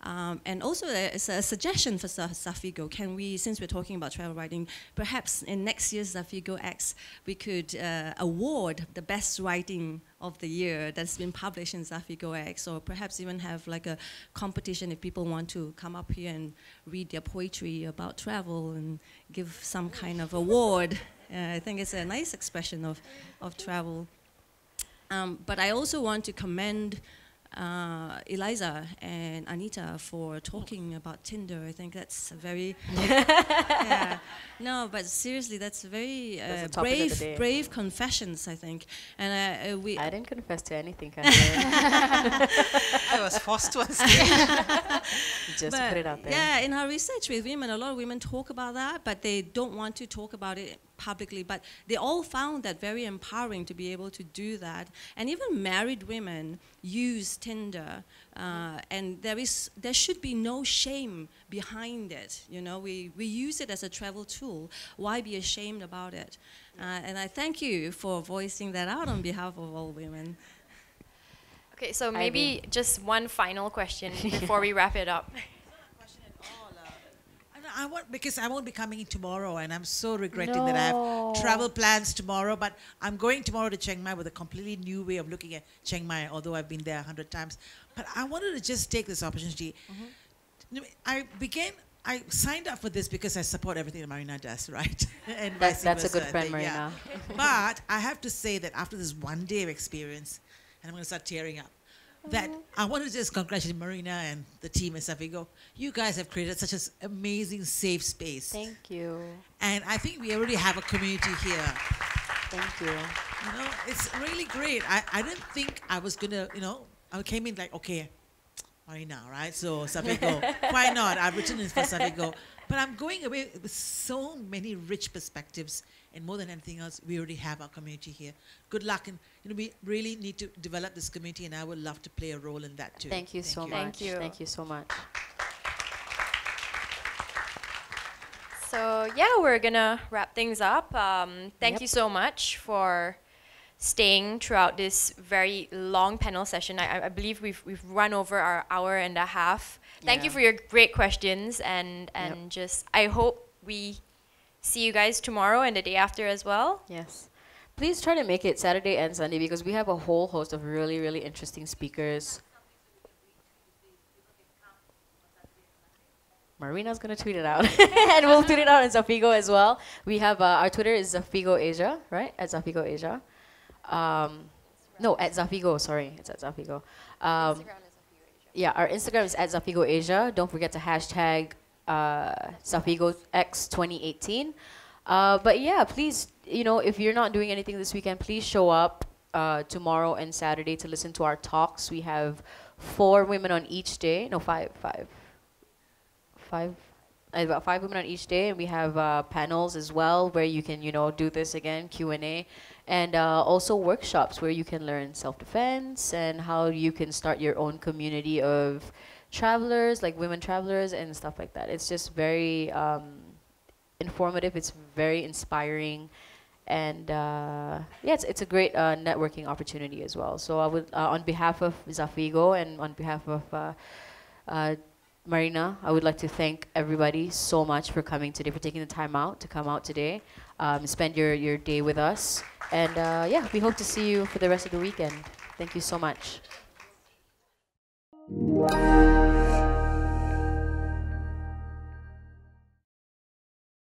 And also there's a suggestion for Zafigo. Can we, since we're talking about travel writing, perhaps in next year's Zafigo X, we could award the best writing of the year that's been published in Zafigo X, or perhaps even have like a competition if people want to come up here and read their poetry about travel and give some kind of award. I think it's a nice expression of travel. But I also want to commend Eliza and Anita for talking about Tinder. I think that's a very yeah. No, but seriously, that's very brave confessions, I think. And I didn't confess to anything, I was forced to just put it out there. Yeah, in our research with women, a lot of women talk about that, but they don't want to talk about it publicly. But they all found that very empowering to be able to do that. And even married women use Tinder, and there should be no shame behind it. You know, we use it as a travel tool. Why be ashamed about it? And I thank you for voicing that out on behalf of all women. Okay, so maybe just one final question before we wrap it up. Because I won't be coming in tomorrow, and I'm so regretting that I have travel plans tomorrow. But I'm going tomorrow to Chiang Mai with a completely new way of looking at Chiang Mai, although I've been there 100 times. But I wanted to just take this opportunity. I signed up for this because I support everything that Marina does, right? And that's a good friend, Marina. Yeah. But I have to say that after this one day of experience, and I'm going to start tearing up, that I want to just congratulate Marina and the team at Zafigo. You guys have created such an amazing safe space. Thank you. And I think we already have a community here. Thank you. You know, it's really great. I didn't think I was going to, you know, I came in like, okay, Marina, right? So Zafigo, why not? I've written it for Zafigo. But I'm going away with so many rich perspectives, and more than anything else, we already have our community here. Good luck, and you know, we really need to develop this community, and I would love to play a role in that too. Thank you so much. Thank you. Thank you so much. So yeah, we're gonna wrap things up. Thank you so much for staying throughout this very long panel session. I believe we've run over our hour and a half. Thank you for your great questions, and just I hope we see you guys tomorrow and the day after as well. Yes. Please try to make it Saturday and Sunday, because we have a whole host of really, really interesting speakers. Marina's going to tweet it out. And we'll tweet it out on Zafigo as well. We have our Twitter is Zafigo Asia, right? At Zafigo Asia. No, at Zafigo, sorry. It's at Zafigo. Yeah, our Instagram is at Zafigo Asia. Don't forget to hashtag Zafigo X 2018. But yeah, please, you know, if you're not doing anything this weekend, please show up tomorrow and Saturday to listen to our talks. We have 4 women on each day. No, five about 5 women on each day, and we have panels as well where you can, do this again, Q&A, and also workshops where you can learn self-defense and how you can start your own community of travelers, like women travelers and stuff like that. It's just very informative. It's very inspiring. And it's a great networking opportunity as well. So I would, on behalf of Zafigo and on behalf of Marina, I would like to thank everybody so much for coming today, for taking the time out to come out today, spend your day with us. And we hope to see you for the rest of the weekend. Thank you so much.